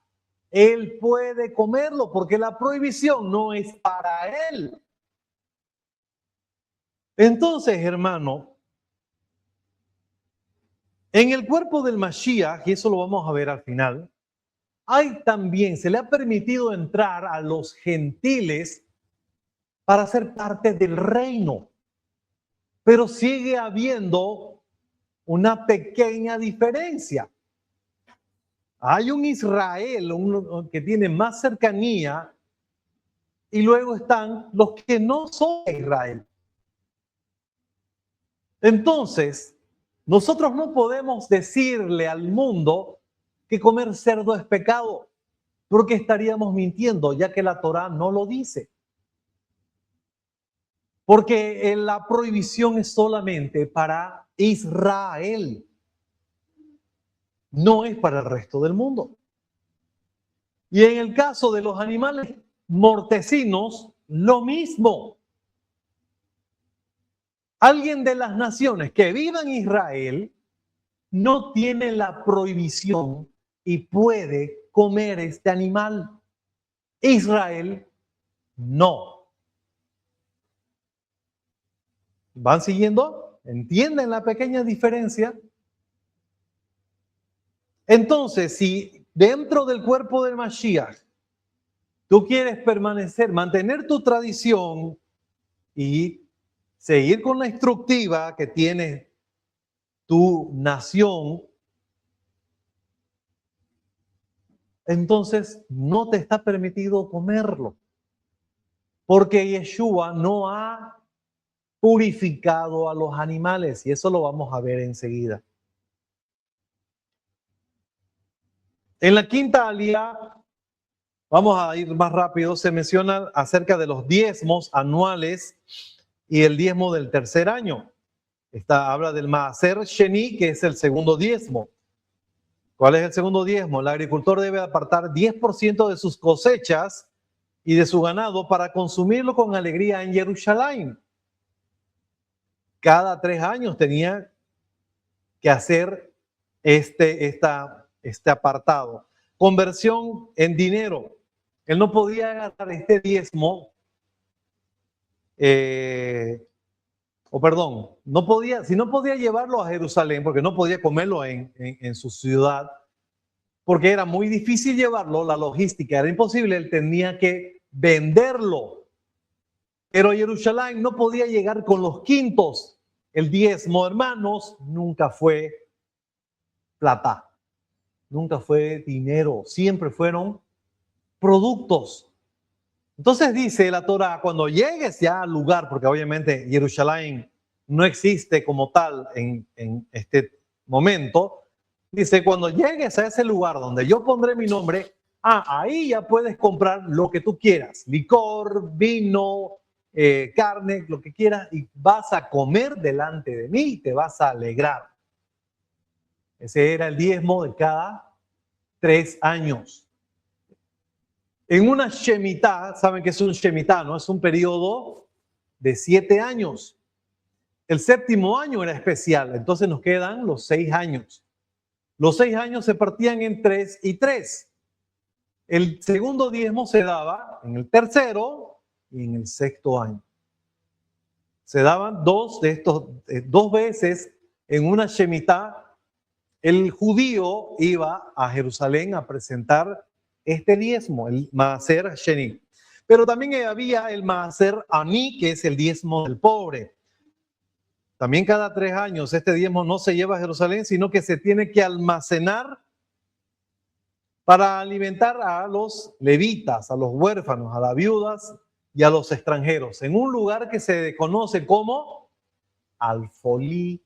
Él puede comerlo porque la prohibición no es para él. Entonces, hermano, en el cuerpo del Mashiach, y eso lo vamos a ver al final, hay también, se le ha permitido entrar a los gentiles para ser parte del reino, pero sigue habiendo una pequeña diferencia. Hay un Israel que tiene más cercanía y luego están los que no son de Israel. Entonces, nosotros no podemos decirle al mundo que comer cerdo es pecado, porque estaríamos mintiendo, ya que la Torá no lo dice. Porque la prohibición es solamente para Israel, no es para el resto del mundo. Y en el caso de los animales mortecinos, lo mismo. Alguien de las naciones que viva en Israel no tiene la prohibición y puede comer este animal. Israel no. ¿Van siguiendo? ¿Entienden la pequeña diferencia? Entonces, si dentro del cuerpo del Mashiach tú quieres permanecer, mantener tu tradición y seguir con la instructiva que tiene tu nación, entonces no te está permitido comerlo. Porque Yeshua no ha purificado a los animales y eso lo vamos a ver enseguida. En la quinta alía, vamos a ir más rápido, se menciona acerca de los diezmos anuales y el diezmo del tercer año. Habla del Maaser Sheni, que es el segundo diezmo. ¿Cuál es el segundo diezmo? El agricultor debe apartar 10% de sus cosechas y de su ganado para consumirlo con alegría en Jerusalén. Cada 3 años tenía que hacer este apartado. Conversión en dinero. Él no podía agarrar este diezmo o perdón, no podía, si no podía llevarlo a Jerusalén, porque no podía comerlo en su ciudad, porque era muy difícil llevarlo, la logística era imposible, él tenía que venderlo. Pero Jerusalén no podía llegar con los quintos. El diezmo, hermanos, nunca fue plata, nunca fue dinero, siempre fueron productos. Entonces dice la Torá, cuando llegues ya al lugar, porque obviamente Jerusalén no existe como tal en este momento, dice, cuando llegues a ese lugar donde yo pondré mi nombre, ahí ya puedes comprar lo que tú quieras, licor, vino, carne, lo que quieras, y vas a comer delante de mí y te vas a alegrar. Ese era el diezmo de cada 3 años. En una shemitá, ¿saben qué es un shemitá? ¿No? Es un periodo de 7 años. El séptimo año era especial, entonces nos quedan los 6 años. Los 6 años se partían en 3 y 3. El segundo diezmo se daba en el tercero y en el sexto año. Se daban dos veces en una shemitá. El judío iba a Jerusalén a presentar este diezmo, el Maaser Sheni. Pero también había el Maaser Ani, que es el diezmo del pobre. También cada 3 años este diezmo no se lleva a Jerusalén, sino que se tiene que almacenar para alimentar a los levitas, a los huérfanos, a las viudas y a los extranjeros, en un lugar que se conoce como alfolí.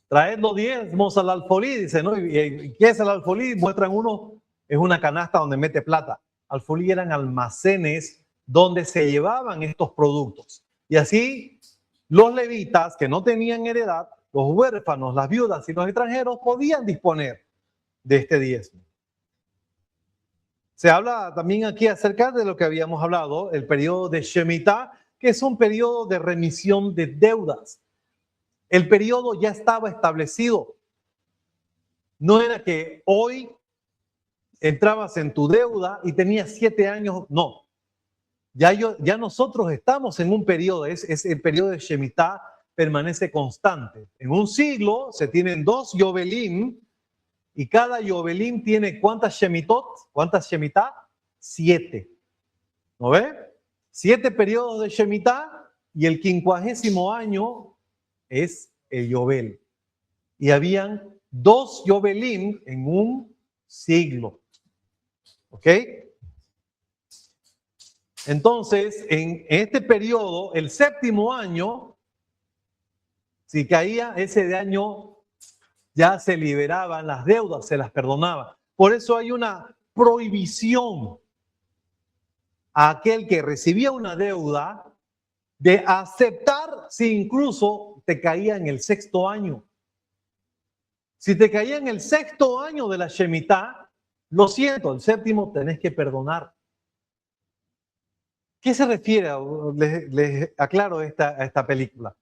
Traed los diezmos al alfolí, dice, ¿no? ¿Y qué es el alfolí? Muestran uno, es una canasta donde mete plata. Alfolí eran almacenes donde se llevaban estos productos. Y así los levitas que no tenían heredad, los huérfanos, las viudas y los extranjeros podían disponer de este diezmo. Se habla también aquí acerca de lo que habíamos hablado, el periodo de Shemitah, que es un periodo de remisión de deudas. El periodo ya estaba establecido. No era que hoy entrabas en tu deuda y tenías 7 años, no. Ya nosotros estamos en un periodo, es el periodo de Shemitah, permanece constante. En un siglo se tienen 2 Yobelim, y cada Yobelim tiene ¿cuántas Shemitot? ¿Cuántas Shemitah? 7. ¿No ve? 7 periodos de Shemitah y el 50º año es el Yobel. Y habían 2 Yobelim en un siglo. ¿Ok? Entonces, en este periodo, el 7º año, si caía ese de año, ya se liberaban las deudas, se las perdonaba. Por eso hay una prohibición a aquel que recibía una deuda de aceptar si incluso te caía en el 6º año. Si te caía en el 6º año de la Shemitah, lo siento, el 7º tenés que perdonar. ¿Qué se refiere? Les aclaro esta película.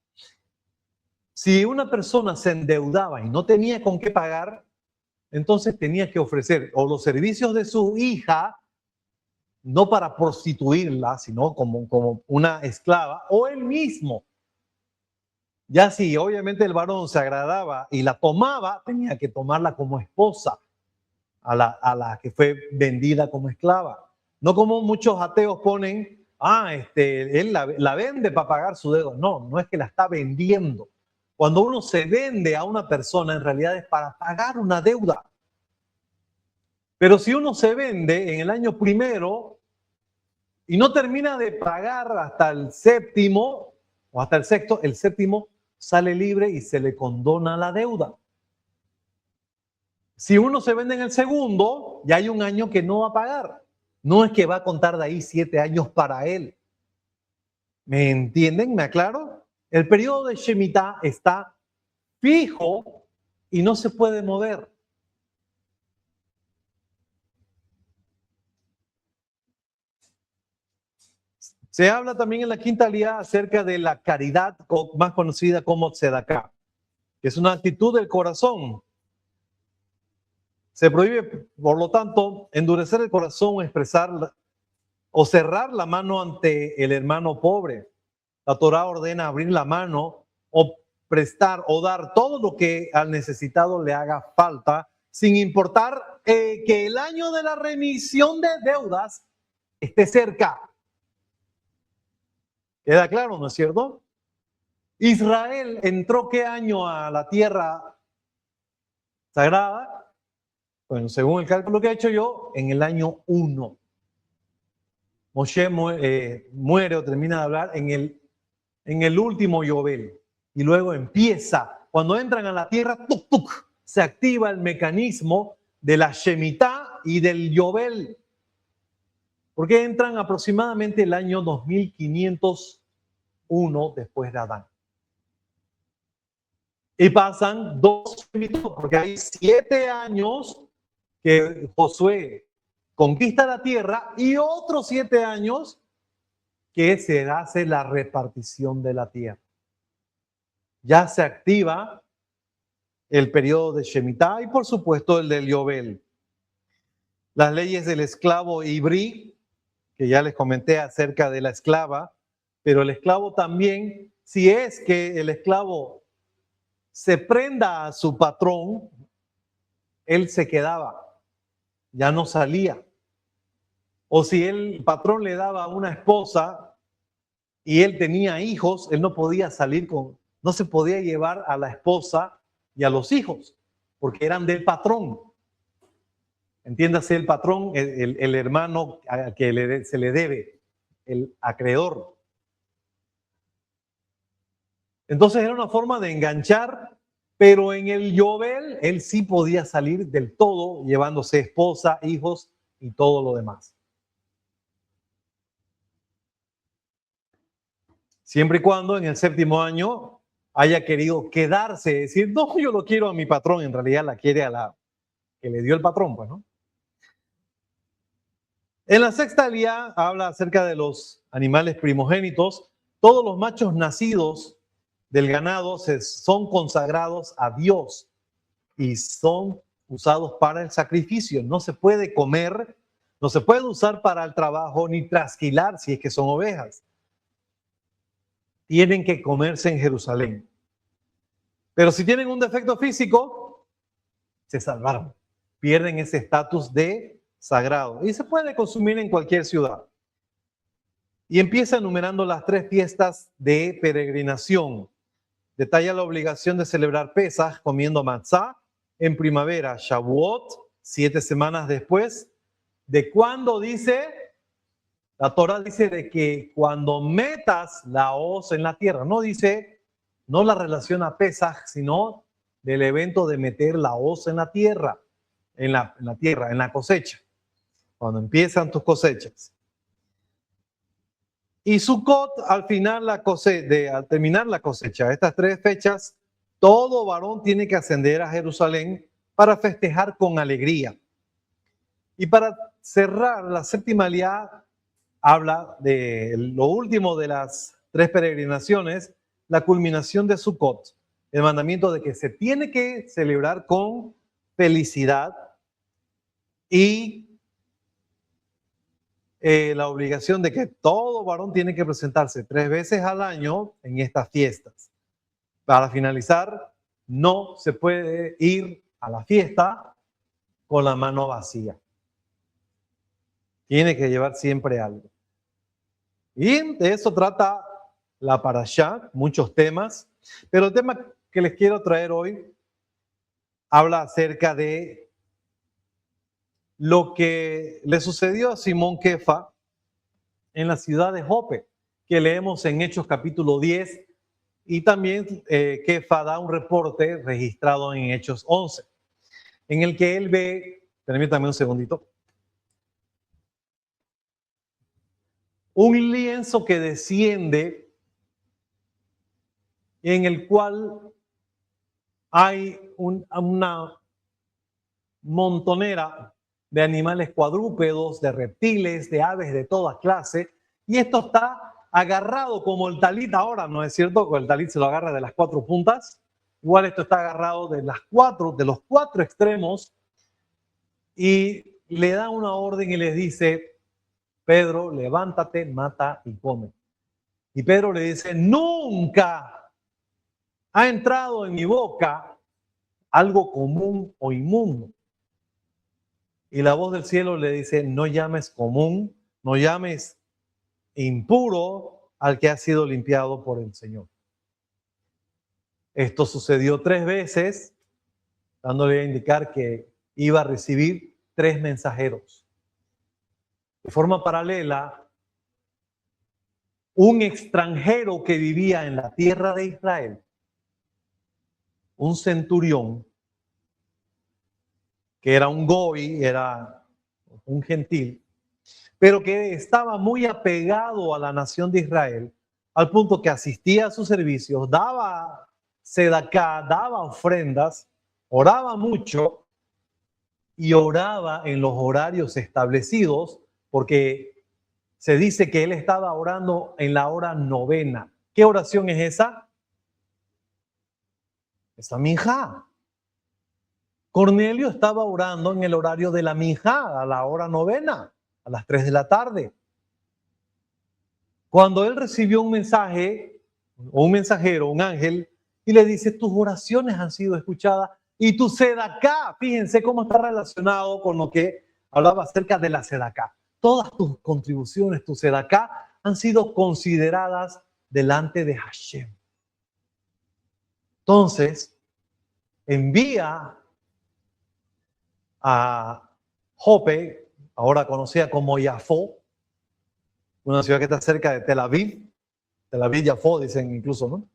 Si una persona se endeudaba y no tenía con qué pagar, entonces tenía que ofrecer o los servicios de su hija, no para prostituirla, sino como una esclava, o él mismo. Ya si obviamente el varón se agradaba y la tomaba, tenía que tomarla como esposa a la que fue vendida como esclava. No como muchos ateos ponen, él la vende para pagar su deuda. No, no es que la está vendiendo. Cuando uno se vende a una persona, en realidad es para pagar una deuda. Pero si uno se vende en el año primero y no termina de pagar hasta el 7º o hasta el 6º, el 7º sale libre y se le condona la deuda. Si uno se vende en el segundo, ya hay un año que no va a pagar. No es que va a contar de ahí 7 años para él. ¿Me entienden? ¿Me aclaro? El periodo de Shemitah está fijo y no se puede mover. Se habla también en la quinta aliyá acerca de la caridad, más conocida como tzedaká, que es una actitud del corazón. Se prohíbe, por lo tanto, endurecer el corazón, expresar o cerrar la mano ante el hermano pobre. La Torá ordena abrir la mano o prestar o dar todo lo que al necesitado le haga falta, sin importar que el año de la remisión de deudas esté cerca. ¿Queda claro, no es cierto? Israel entró ¿qué año a la tierra sagrada? Bueno, según el cálculo que he hecho yo, en el año 1. Moshe muere o termina de hablar en el último Yobel. Y luego empieza, cuando entran a la tierra, tuk, tuk, se activa el mecanismo de la Shemitah y del Yobel. Porque entran aproximadamente el año 2501 después de Adán. Y pasan 2 Shemitot, porque hay 7 años que Josué conquista la tierra y otros 7 años que se hace la repartición de la tierra. Ya se activa el periodo de Shemitah y por supuesto el del Yobel. Las leyes del esclavo Ibrí, que ya les comenté acerca de la esclava, pero el esclavo también, si es que el esclavo se prenda a su patrón, él se quedaba, ya no salía. O si el patrón le daba a una esposa y él tenía hijos, él no podía salir no se podía llevar a la esposa y a los hijos, porque eran del patrón. Entiéndase el patrón, el hermano al que se le debe, el acreedor. Entonces era una forma de enganchar, pero en el Yobel él sí podía salir del todo, llevándose esposa, hijos y todo lo demás. Siempre y cuando en el 7º año haya querido quedarse, decir, no, yo lo quiero a mi patrón, en realidad la quiere a la que le dio el patrón, pues, ¿no? En la 6ª aliyá habla acerca de los animales primogénitos. Todos los machos nacidos del ganado son consagrados a Dios y son usados para el sacrificio. No se puede comer, no se puede usar para el trabajo ni trasquilar si es que son ovejas. Tienen que comerse en Jerusalén. Pero si tienen un defecto físico, se salvaron. Pierden ese estatus de sagrado y se puede consumir en cualquier ciudad. Y empieza enumerando las 3 fiestas de peregrinación. Detalla la obligación de celebrar Pesaj comiendo matzá en primavera, Shavuot 7 semanas después. ¿De cuándo dice? La Torah dice de que cuando metas la hoz en la tierra, no dice, no la relaciona a Pesaj, sino del evento de meter la hoz en la tierra, en la cosecha, cuando empiezan tus cosechas. Y Sukkot al terminar la cosecha. Estas 3 fechas, todo varón tiene que ascender a Jerusalén para festejar con alegría. Y para cerrar, la 7ª aliyá habla de lo último de las 3 peregrinaciones, la culminación de Sukkot, el mandamiento de que se tiene que celebrar con felicidad y la obligación de que todo varón tiene que presentarse 3 veces al año en estas fiestas. Para finalizar, no se puede ir a la fiesta con la mano vacía. Tiene que llevar siempre algo. Y de eso trata la parashá, muchos temas, pero el tema que les quiero traer hoy habla acerca de lo que le sucedió a Simón Kefa en la ciudad de Jope, que leemos en Hechos capítulo 10, y también Kefa da un reporte registrado en Hechos 11, en el que él ve, permítame un segundito, un lienzo que desciende en el cual hay una montonera de animales cuadrúpedos, de reptiles, de aves de toda clase, y esto está agarrado como el talit ahora, ¿no es cierto? El talit se lo agarra de las 4 puntas, igual esto está agarrado de los 4 extremos, y le da una orden y les dice, Pedro, levántate, mata y come. Y Pedro le dice, nunca ha entrado en mi boca algo común o inmundo. Y la voz del cielo le dice, no llames común, no llames impuro al que ha sido limpiado por el Señor. Esto sucedió 3 veces, dándole a indicar que iba a recibir 3 mensajeros. De forma paralela, un extranjero que vivía en la tierra de Israel, un centurión, que era un goy, era un gentil, pero que estaba muy apegado a la nación de Israel, al punto que asistía a sus servicios, daba sedacá, daba ofrendas, oraba mucho y oraba en los horarios establecidos, porque se dice que él estaba orando en la hora novena. ¿Qué oración es esa? Es la minjá. Cornelio estaba orando en el horario de la minjá, a la hora novena, a las 3 de la tarde. Cuando él recibió un mensaje, o un mensajero, un ángel, y le dice, tus oraciones han sido escuchadas y tu sedacá, fíjense cómo está relacionado con lo que hablaba acerca de la sedacá. Todas tus contribuciones, tu sedacá, han sido consideradas delante de Hashem. Entonces, envía a Jope, ahora conocida como Yafó, una ciudad que está cerca de Tel Aviv, Yafó, dicen incluso, ¿no?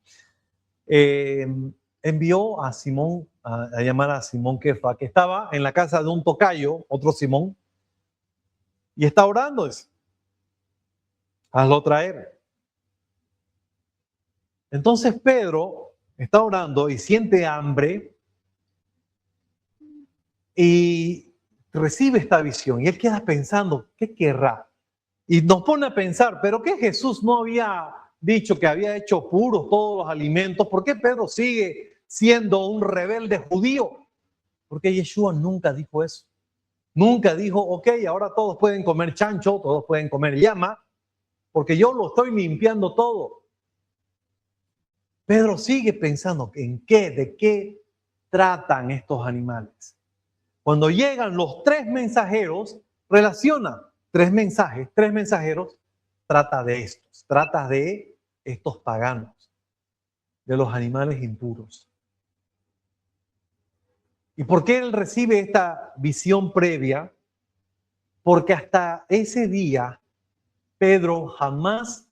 Envió a Simón, a llamar a Simón Kefa, que estaba en la casa de un tocayo, otro Simón, y está orando. Dice, hazlo traer. Entonces Pedro está orando y siente hambre y recibe esta visión. Y él queda pensando, ¿qué querrá? Y nos pone a pensar, ¿pero qué Jesús no había dicho que había hecho puros todos los alimentos? ¿Por qué Pedro sigue siendo un rebelde judío? Porque Yeshua nunca dijo eso. Nunca dijo, ok, ahora todos pueden comer chancho, todos pueden comer llama, porque yo lo estoy limpiando todo. Pedro sigue pensando en qué, de qué tratan estos animales. Cuando llegan los 3 mensajeros, relaciona 3 mensajeros, trata de estos paganos, de los animales impuros. ¿Y por qué él recibe esta visión previa? Porque hasta ese día Pedro jamás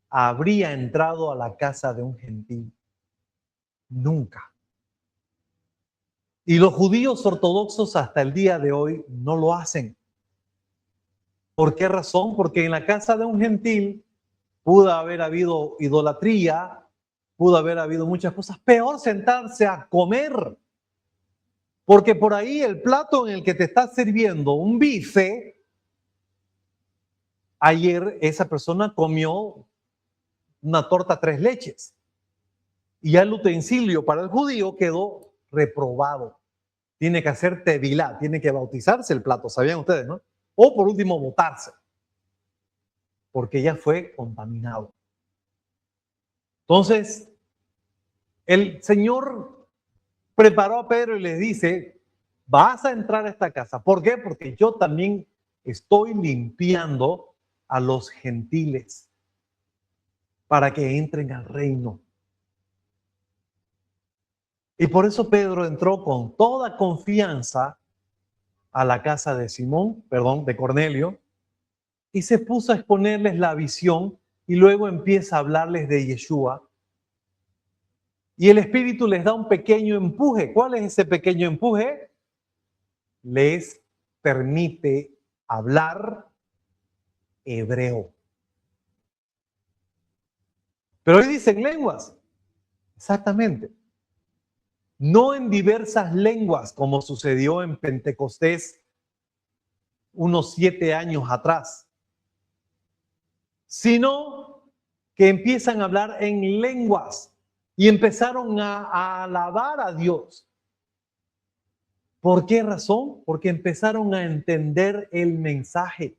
habría entrado a la casa de un gentil. Nunca. Y los judíos ortodoxos hasta el día de hoy no lo hacen. ¿Por qué razón? Porque en la casa de un gentil pudo haber habido idolatría, pudo haber habido muchas cosas. Peor sentarse a comer. Porque por ahí el plato en el que te está sirviendo un bife, ayer esa persona comió una torta 3 leches. Y ya el utensilio para el judío quedó reprobado. Tiene que hacer tevilá, tiene que bautizarse el plato, ¿sabían ustedes, no? O por último, botarse. Porque ya fue contaminado. Entonces, el Señor preparó a Pedro y le dice, vas a entrar a esta casa. ¿Por qué? Porque yo también estoy limpiando a los gentiles para que entren al reino. Y por eso Pedro entró con toda confianza a la casa de Cornelio, y se puso a exponerles la visión y luego empieza a hablarles de Yeshua. Y el Espíritu les da un pequeño empuje. ¿Cuál es ese pequeño empuje? Les permite hablar hebreo. Pero hoy dicen lenguas. Exactamente. No en diversas lenguas, como sucedió en Pentecostés unos 7 años atrás, sino que empiezan a hablar en lenguas y empezaron a alabar a Dios. ¿Por qué razón? Porque empezaron a entender el mensaje.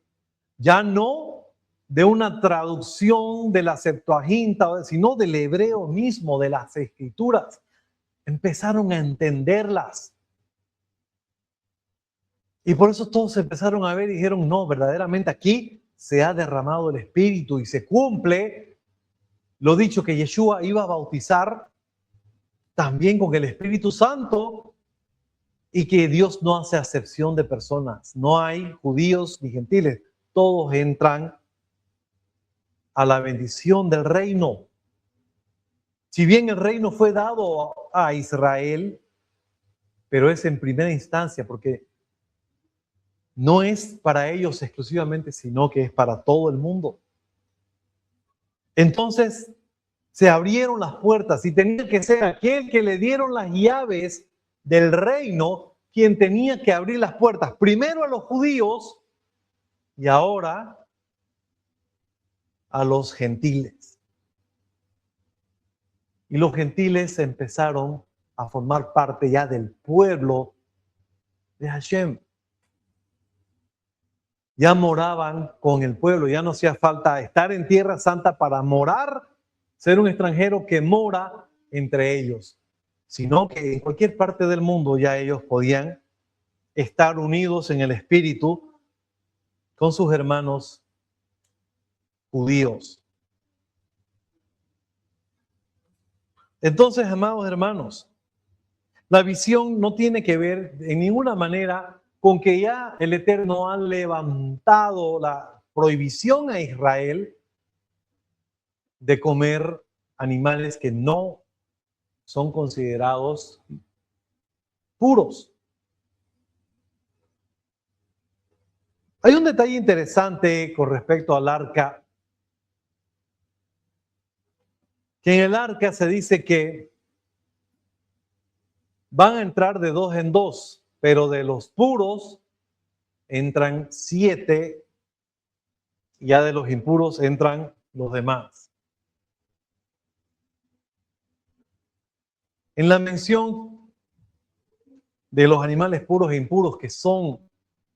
Ya no de una traducción de la Septuaginta, sino del hebreo mismo, de las Escrituras. Empezaron a entenderlas. Y por eso todos empezaron a ver y dijeron, no, verdaderamente aquí se ha derramado el Espíritu y se cumple lo dicho que Yeshua iba a bautizar también con el Espíritu Santo y que Dios no hace acepción de personas. No hay judíos ni gentiles. Todos entran a la bendición del reino. Si bien el reino fue dado a Israel, pero es en primera instancia porque no es para ellos exclusivamente, sino que es para todo el mundo. Entonces se abrieron las puertas y tenía que ser aquel que le dieron las llaves del reino quien tenía que abrir las puertas, primero a los judíos y ahora a los gentiles. Y los gentiles empezaron a formar parte ya del pueblo de Hashem. Ya moraban con el pueblo, ya no hacía falta estar en Tierra Santa para morar, ser un extranjero que mora entre ellos, sino que en cualquier parte del mundo ya ellos podían estar unidos en el espíritu con sus hermanos judíos. Entonces, amados hermanos, la visión no tiene que ver en ninguna manera con que ya el Eterno ha levantado la prohibición a Israel de comer animales que no son considerados puros. Hay un detalle interesante con respecto al arca, que en el arca se dice que van a entrar de 2 en 2, pero de los puros entran 7, ya de los impuros entran los demás. En la mención de los animales puros e impuros que son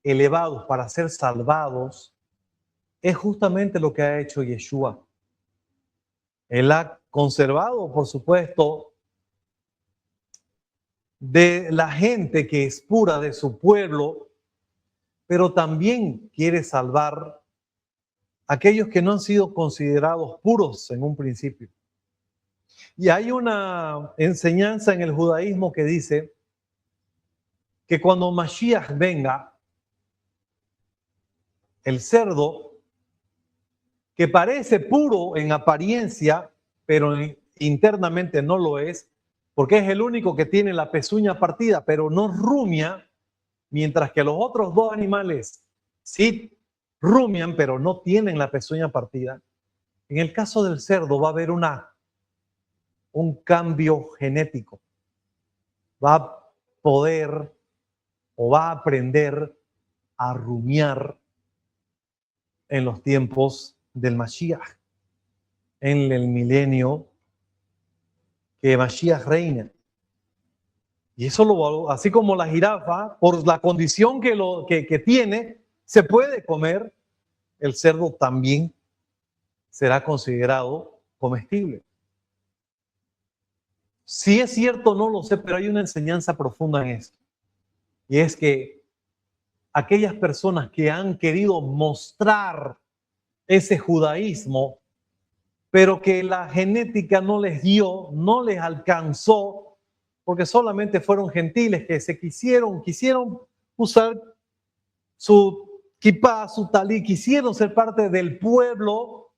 elevados para ser salvados, es justamente lo que ha hecho Yeshua. Él ha conservado, por supuesto, de la gente que es pura de su pueblo, pero también quiere salvar a aquellos que no han sido considerados puros en un principio. Y hay una enseñanza en el judaísmo que dice que cuando Mashiach venga, el cerdo, que parece puro en apariencia, pero internamente no lo es, porque es el único que tiene la pezuña partida, pero no rumia, mientras que los otros 2 animales sí rumian, pero no tienen la pezuña partida. En el caso del cerdo va a haber un cambio genético. Va a poder o va a aprender a rumiar en los tiempos del Mashiach, en el milenio que Mashiach reina. Y eso así como la jirafa, por la condición que tiene, se puede comer, el cerdo también será considerado comestible. Si es cierto, no lo sé, pero hay una enseñanza profunda en esto. Y es que aquellas personas que han querido mostrar ese judaísmo, pero que la genética no les dio, no les alcanzó, porque solamente fueron gentiles que se quisieron usar su kipá, su talí, quisieron ser parte del pueblo.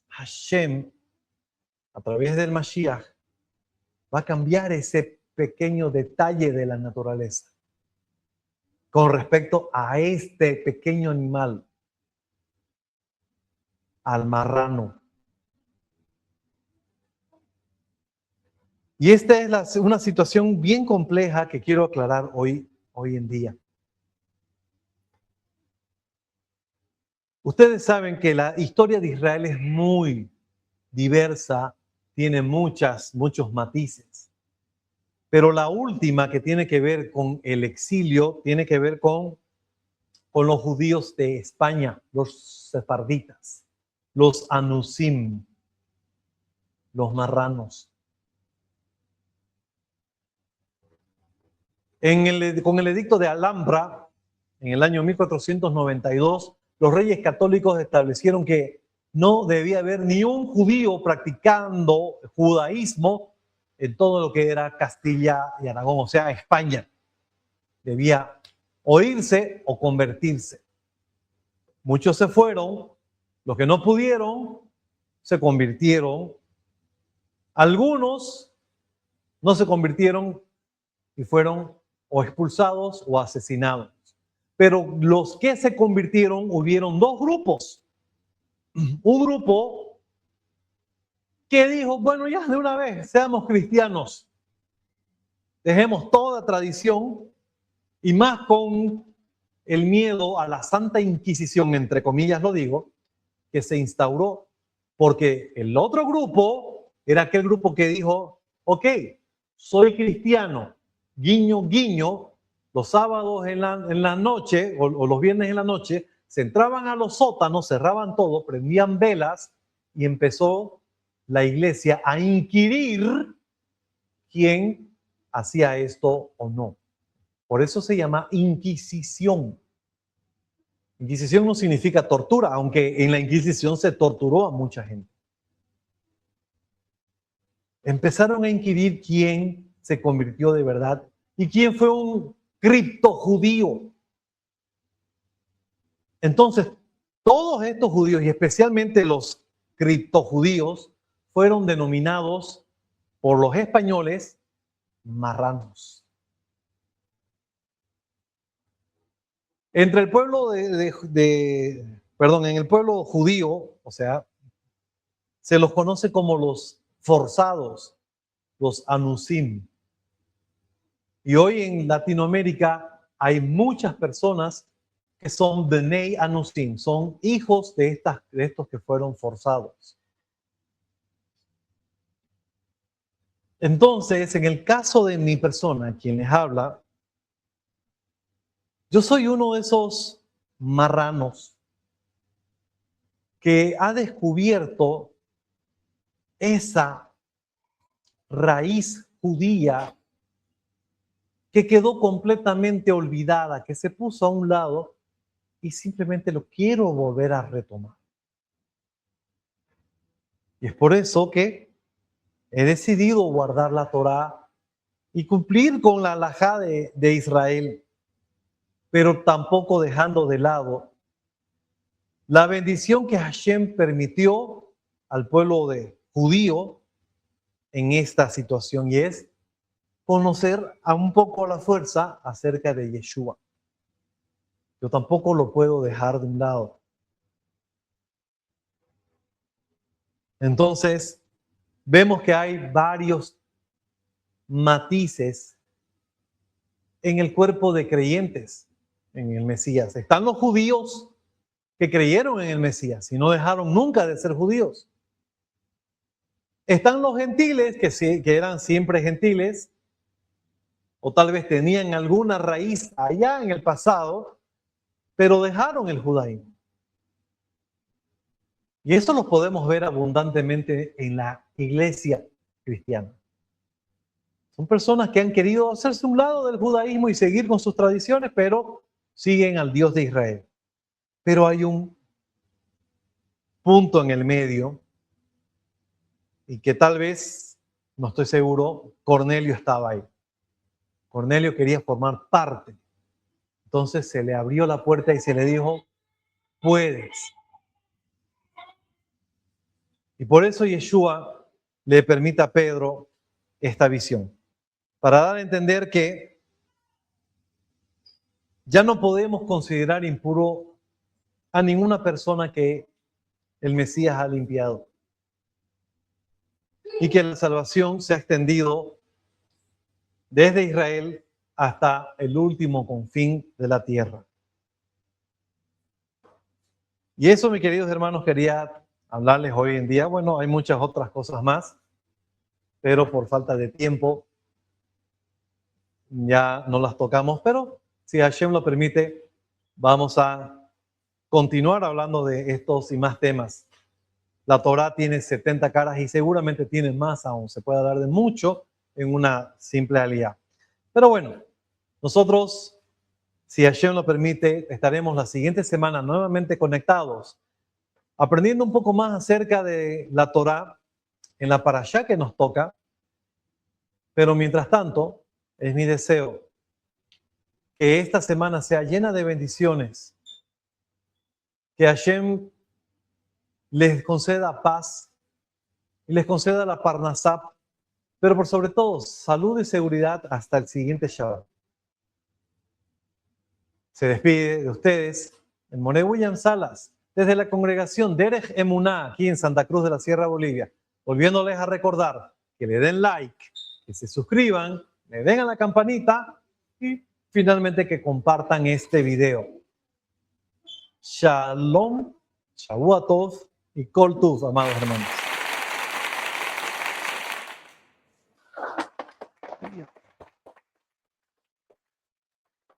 Hashem, a través del Mashiach, va a cambiar ese pequeño detalle de la naturaleza con respecto a este pequeño animal, al marrano. Y esta es una situación bien compleja que quiero aclarar hoy en día. Ustedes saben que la historia de Israel es muy diversa, tiene muchos matices. Pero la última, que tiene que ver con el exilio, tiene que ver con con los judíos de España, los sefarditas, los anusim, los marranos. Con el edicto de Alhambra, en el año 1492, los reyes católicos establecieron que no debía haber ni un judío practicando judaísmo en todo lo que era Castilla y Aragón, o sea, España. Debía o irse o convertirse. Muchos se fueron, los que no pudieron se convirtieron. Algunos no se convirtieron y fueron o expulsados o asesinados. Pero los que se convirtieron, hubieron dos grupos. Un grupo que dijo, bueno, ya de una vez, seamos cristianos. Dejemos toda tradición y más con el miedo a la Santa Inquisición, entre comillas lo digo, que se instauró. Porque el otro grupo era aquel grupo que dijo, ok, soy cristiano, guiño, guiño, los sábados en la noche o los viernes en la noche, se entraban a los sótanos, cerraban todo, prendían velas y empezó la iglesia a inquirir quién hacía esto o no. Por eso se llama Inquisición. Inquisición no significa tortura, aunque en la Inquisición se torturó a mucha gente. Empezaron a inquirir quién se convirtió de verdad y quién fue un criptojudío. Entonces, todos estos judíos, y especialmente los criptojudíos, fueron denominados por los españoles marranos. Entre el pueblo en el pueblo judío, o sea, se los conoce como los forzados, los anusim. Y hoy en Latinoamérica hay muchas personas que son Bnei Anusim, son hijos de estos que fueron forzados. Entonces, en el caso de mi persona, quien les habla, yo soy uno de esos marranos que ha descubierto esa raíz judía que quedó completamente olvidada, que se puso a un lado y simplemente lo quiero volver a retomar. Y es por eso que he decidido guardar la Torá y cumplir con la halajá de Israel, pero tampoco dejando de lado la bendición que Hashem permitió al pueblo judío en esta situación, y es conocer a un poco la fuerza acerca de Yeshua. Yo tampoco lo puedo dejar de un lado. Entonces, vemos que hay varios matices en el cuerpo de creyentes en el Mesías. Están los judíos que creyeron en el Mesías y no dejaron nunca de ser judíos. Están los gentiles que eran siempre gentiles, o tal vez tenían alguna raíz allá en el pasado, pero dejaron el judaísmo. Y esto lo podemos ver abundantemente en la iglesia cristiana. Son personas que han querido hacerse un lado del judaísmo y seguir con sus tradiciones, pero siguen al Dios de Israel. Pero hay un punto en el medio y que tal vez, no estoy seguro, Cornelio estaba ahí. Cornelio quería formar parte. Entonces se le abrió la puerta y se le dijo, puedes. Y por eso Yeshua le permite a Pedro esta visión, para dar a entender que ya no podemos considerar impuro a ninguna persona que el Mesías ha limpiado, y que la salvación se ha extendido desde Israel hasta el último confín de la tierra. Y eso, mis queridos hermanos, quería hablarles hoy en día. Bueno, hay muchas otras cosas más, pero por falta de tiempo ya no las tocamos, pero si Hashem lo permite, Vamos a continuar hablando de estos y más temas. La Torá tiene 70 caras y seguramente tiene más aún. Se puede hablar de mucho en una simple aliyá. Pero bueno, nosotros, si Hashem lo permite, estaremos la siguiente semana nuevamente conectados, aprendiendo un poco más acerca de la Torá en la parashá que nos toca. Pero mientras tanto, es mi deseo que esta semana sea llena de bendiciones, que Hashem les conceda paz y les conceda la parnasá, pero por sobre todo salud y seguridad hasta el siguiente Shabbat. Se despide de ustedes el Moré William Salas desde la congregación Derech Emuná aquí en Santa Cruz de la Sierra, Bolivia, volviéndoles a recordar que le den like, que se suscriban, le den a la campanita y finalmente que compartan este video. Shalom, Shavua Tov y Kol Tuv, amados hermanos.